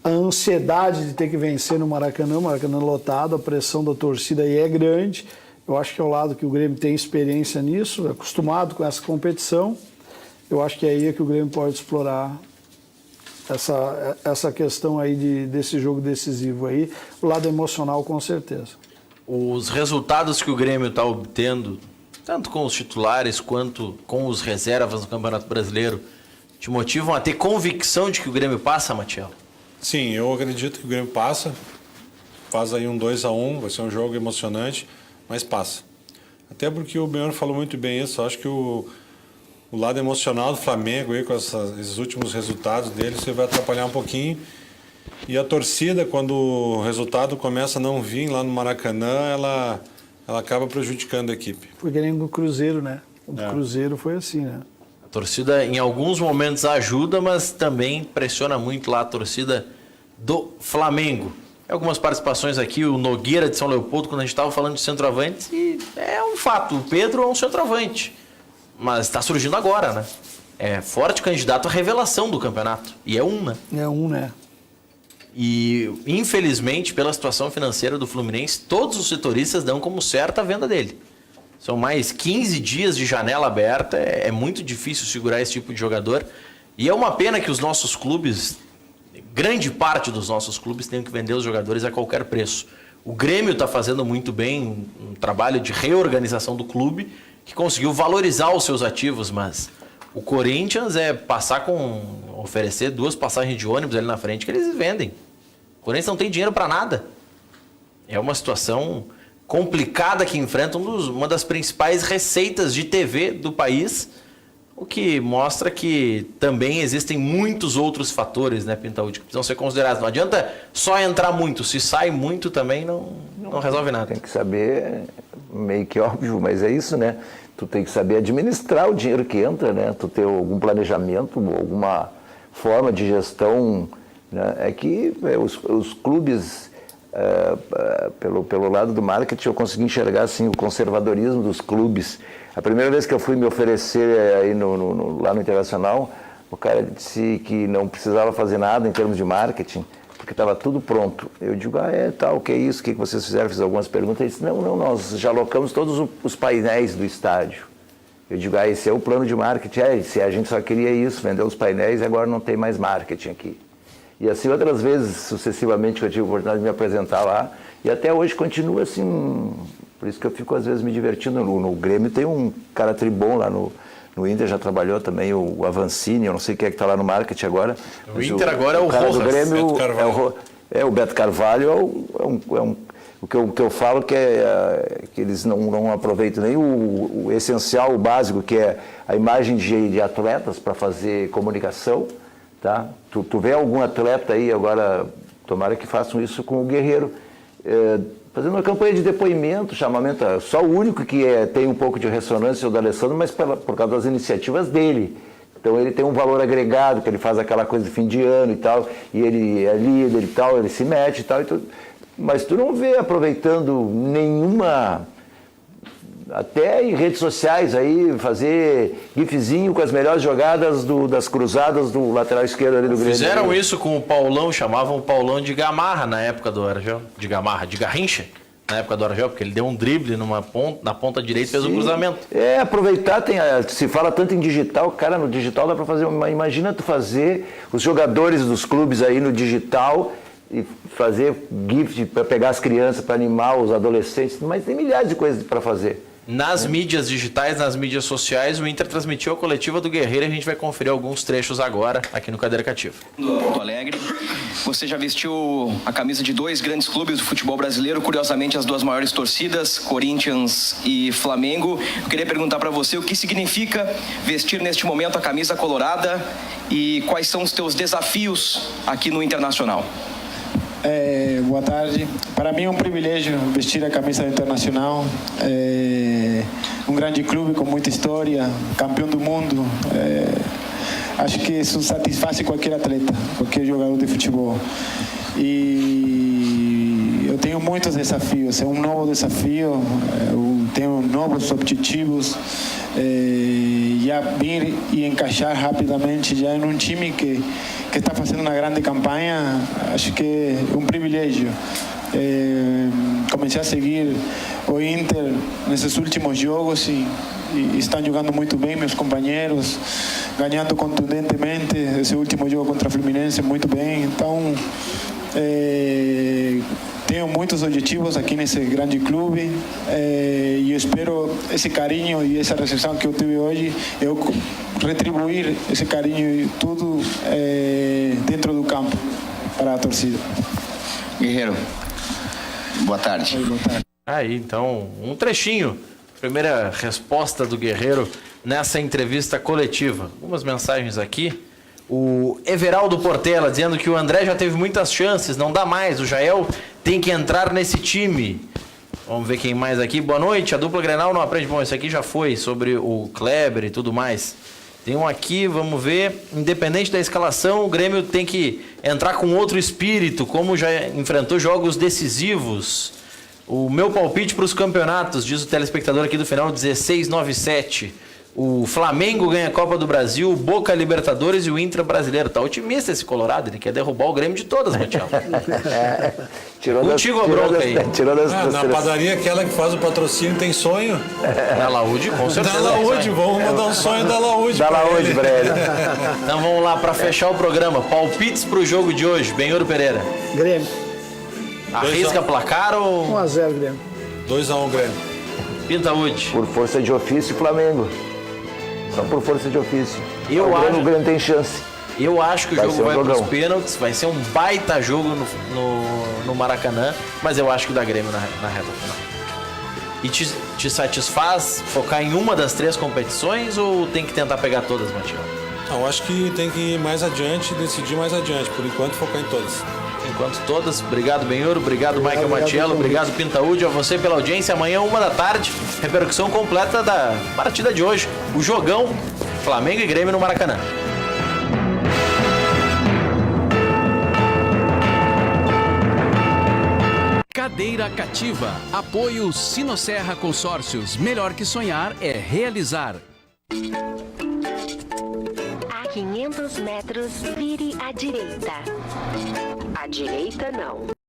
A ansiedade de ter que vencer no Maracanã, lotado, a pressão da torcida aí é grande. Eu acho que é o lado que o Grêmio tem experiência nisso, é acostumado com essa competição. Eu acho que é aí que o Grêmio pode explorar essa questão aí desse jogo decisivo aí, o lado emocional com certeza. Os resultados que o Grêmio está obtendo, tanto com os titulares quanto com os reservas no Campeonato Brasileiro, te motivam a ter convicção de que o Grêmio passa, Matiello? Sim, eu acredito que o Grêmio passa. Faz aí um 2-1, vai ser um jogo emocionante, mas passa. Até porque o Benhur falou muito bem isso, eu acho que o lado emocional do Flamengo, aí, com esses últimos resultados dele, você vai atrapalhar um pouquinho. E a torcida, quando o resultado começa a não vir lá no Maracanã, ela acaba prejudicando a equipe. Foi que nem no Cruzeiro, né? O Cruzeiro foi assim, né? A torcida, em alguns momentos, ajuda, mas também pressiona muito lá a torcida do Flamengo. algumas participações aqui, o Nogueira de São Leopoldo, quando a gente estava falando de centroavantes, e é um fato, o Pedro é um centroavante, mas está surgindo agora, né? É forte candidato à revelação do campeonato, e é um, né? É um, né? E, infelizmente, pela situação financeira do Fluminense, todos os setoristas dão como certa a venda dele. São mais 15 dias de janela aberta, é muito difícil segurar esse tipo de jogador, e é uma pena que os nossos clubes... grande parte dos nossos clubes tem que vender os jogadores a qualquer preço. O Grêmio está fazendo muito bem um trabalho de reorganização do clube, que conseguiu valorizar os seus ativos, mas o Corinthians oferecer 2 passagens de ônibus ali na frente que eles vendem. O Corinthians não tem dinheiro para nada. É uma situação complicada que enfrenta uma das principais receitas de TV do país, o que mostra que também existem muitos outros fatores, né, Pintaúdi, que precisam ser considerados. Não adianta só entrar muito. Se sai muito também não resolve nada. Tem que saber, meio que óbvio, mas é isso, né? Tu tem que saber administrar o dinheiro que entra, né? Tu ter algum planejamento, alguma forma de gestão, né? É que os clubes, pelo lado do marketing, eu consegui enxergar assim, o conservadorismo dos clubes. A primeira vez que eu fui me oferecer aí lá no Internacional, o cara disse que não precisava fazer nada em termos de marketing, porque estava tudo pronto. Eu digo, o que é isso? O que vocês fizeram? Fiz algumas perguntas. Ele disse, não, nós já alocamos todos os painéis do estádio. Eu digo, esse é o plano de marketing. Se a gente só queria isso, vender os painéis, e agora não tem mais marketing aqui. E assim, outras vezes, sucessivamente, que eu tive a oportunidade de me apresentar lá, e até hoje continua assim... Por isso que eu fico, às vezes, me divertindo. No Grêmio tem um cara tribom lá no Inter, já trabalhou também, o Avancini, eu não sei quem é que está lá no marketing agora. O Inter agora é o cara do Rojas, Grêmio, Beto Carvalho. O Beto Carvalho o que eu falo que que eles não aproveitam nem o essencial, o básico, que é a imagem de atletas para fazer comunicação. Tá? Tu vê algum atleta aí agora, tomara que façam isso com o Guerreiro, fazendo uma campanha de depoimento, chamamento, só o único que tem um pouco de ressonância é o do Alessandro, mas por causa das iniciativas dele. Então ele tem um valor agregado, que ele faz aquela coisa de fim de ano e tal, e ele é líder e tal, ele se mete e tal, mas tu não vê aproveitando nenhuma, até em redes sociais aí, fazer gifzinho com as melhores jogadas das cruzadas do lateral esquerdo ali do Grêmio. Fizeram isso com o Paulão, chamavam o Paulão de Gamarra na época do Argel, de Garrincha, na época do Argel, porque ele deu um drible na ponta direita e fez um cruzamento. Aproveitar, se fala tanto em digital, cara, no digital dá para fazer, imagina tu fazer os jogadores dos clubes aí no digital e fazer GIF para pegar as crianças, para animar os adolescentes, mas tem milhares de coisas para fazer. Nas mídias digitais, nas mídias sociais, o Inter transmitiu a coletiva do Guerreiro e a gente vai conferir alguns trechos agora aqui no Cadeira Cativa. Porto Alegre, você já vestiu a camisa de 2 grandes clubes do futebol brasileiro, curiosamente as 2 maiores torcidas, Corinthians e Flamengo. Eu queria perguntar para você o que significa vestir neste momento a camisa colorada e quais são os teus desafios aqui no Internacional. Boa tarde. Para mim é um privilégio vestir a camisa do Internacional. É um grande clube com muita história, campeão do mundo. Acho que isso satisfaz qualquer atleta, qualquer jogador de futebol. E eu tenho muitos desafios. É um novo desafio. Eu tenho novos objetivos. Já vir e encaixar rapidamente já em um time que está fazendo uma grande campanha, acho que é um privilégio. Comecei a seguir o Inter nesses últimos jogos e estão jogando muito bem meus companheiros, ganhando contundentemente esse último jogo contra o Fluminense muito bem. Então tenho muitos objetivos aqui nesse grande clube e eu espero esse carinho e essa recepção que eu tive hoje, eu retribuir esse carinho e tudo dentro do campo para a torcida. Guerreiro, boa tarde. Boa tarde. Aí, então, um trechinho. Primeira resposta do Guerreiro nessa entrevista coletiva. Algumas mensagens aqui. O Everaldo Portela dizendo que o André já teve muitas chances, não dá mais. O Jael tem que entrar nesse time. Vamos ver quem mais aqui. Boa noite. A dupla Grenal não aprende. Bom, esse aqui já foi sobre o Kleber e tudo mais. Tem um aqui, vamos ver. Independente da escalação, o Grêmio tem que entrar com outro espírito, como já enfrentou jogos decisivos. O meu palpite para os campeonatos, diz o telespectador aqui do final, 16-9-7. O Flamengo ganha a Copa do Brasil, o Boca Libertadores e o Intra Brasileiro. Tá otimista esse Colorado, ele quer derrubar o Grêmio de todas, Matiel. Contigo a bronca aí. Na padaria aquela que faz o patrocínio tem sonho. Da Laúde, com certeza. Da Laúde, vamos mandar um sonho da Laúde. Da Laúde pra ele. Então vamos lá para fechar o programa. Palpites para o jogo de hoje, Benhur Pereira. Grêmio. Arrisca placar ou... 1-0 Grêmio. 2-1 Grêmio. Pintaúde. Por força de ofício, Flamengo. Só por força de ofício. O Grêmio tem chance. Eu acho que o jogo vai para os pênaltis, vai ser um baita jogo no Maracanã, mas eu acho que dá Grêmio na reta final. E te satisfaz focar em uma das 3 competições ou tem que tentar pegar todas, Matiel? Eu acho que tem que ir mais adiante, decidir mais adiante. Por enquanto, focar em todas. Enquanto todas, obrigado Benhur, obrigado Michael Matiello, obrigado Pintaúde, a você pela audiência. Amanhã, 1h, repercussão completa da partida de hoje. O jogão, Flamengo e Grêmio no Maracanã. Cadeira Cativa. Apoio Sinosserra Consórcios. Melhor que sonhar é realizar. A 500 metros, vire à direita. À direita, não.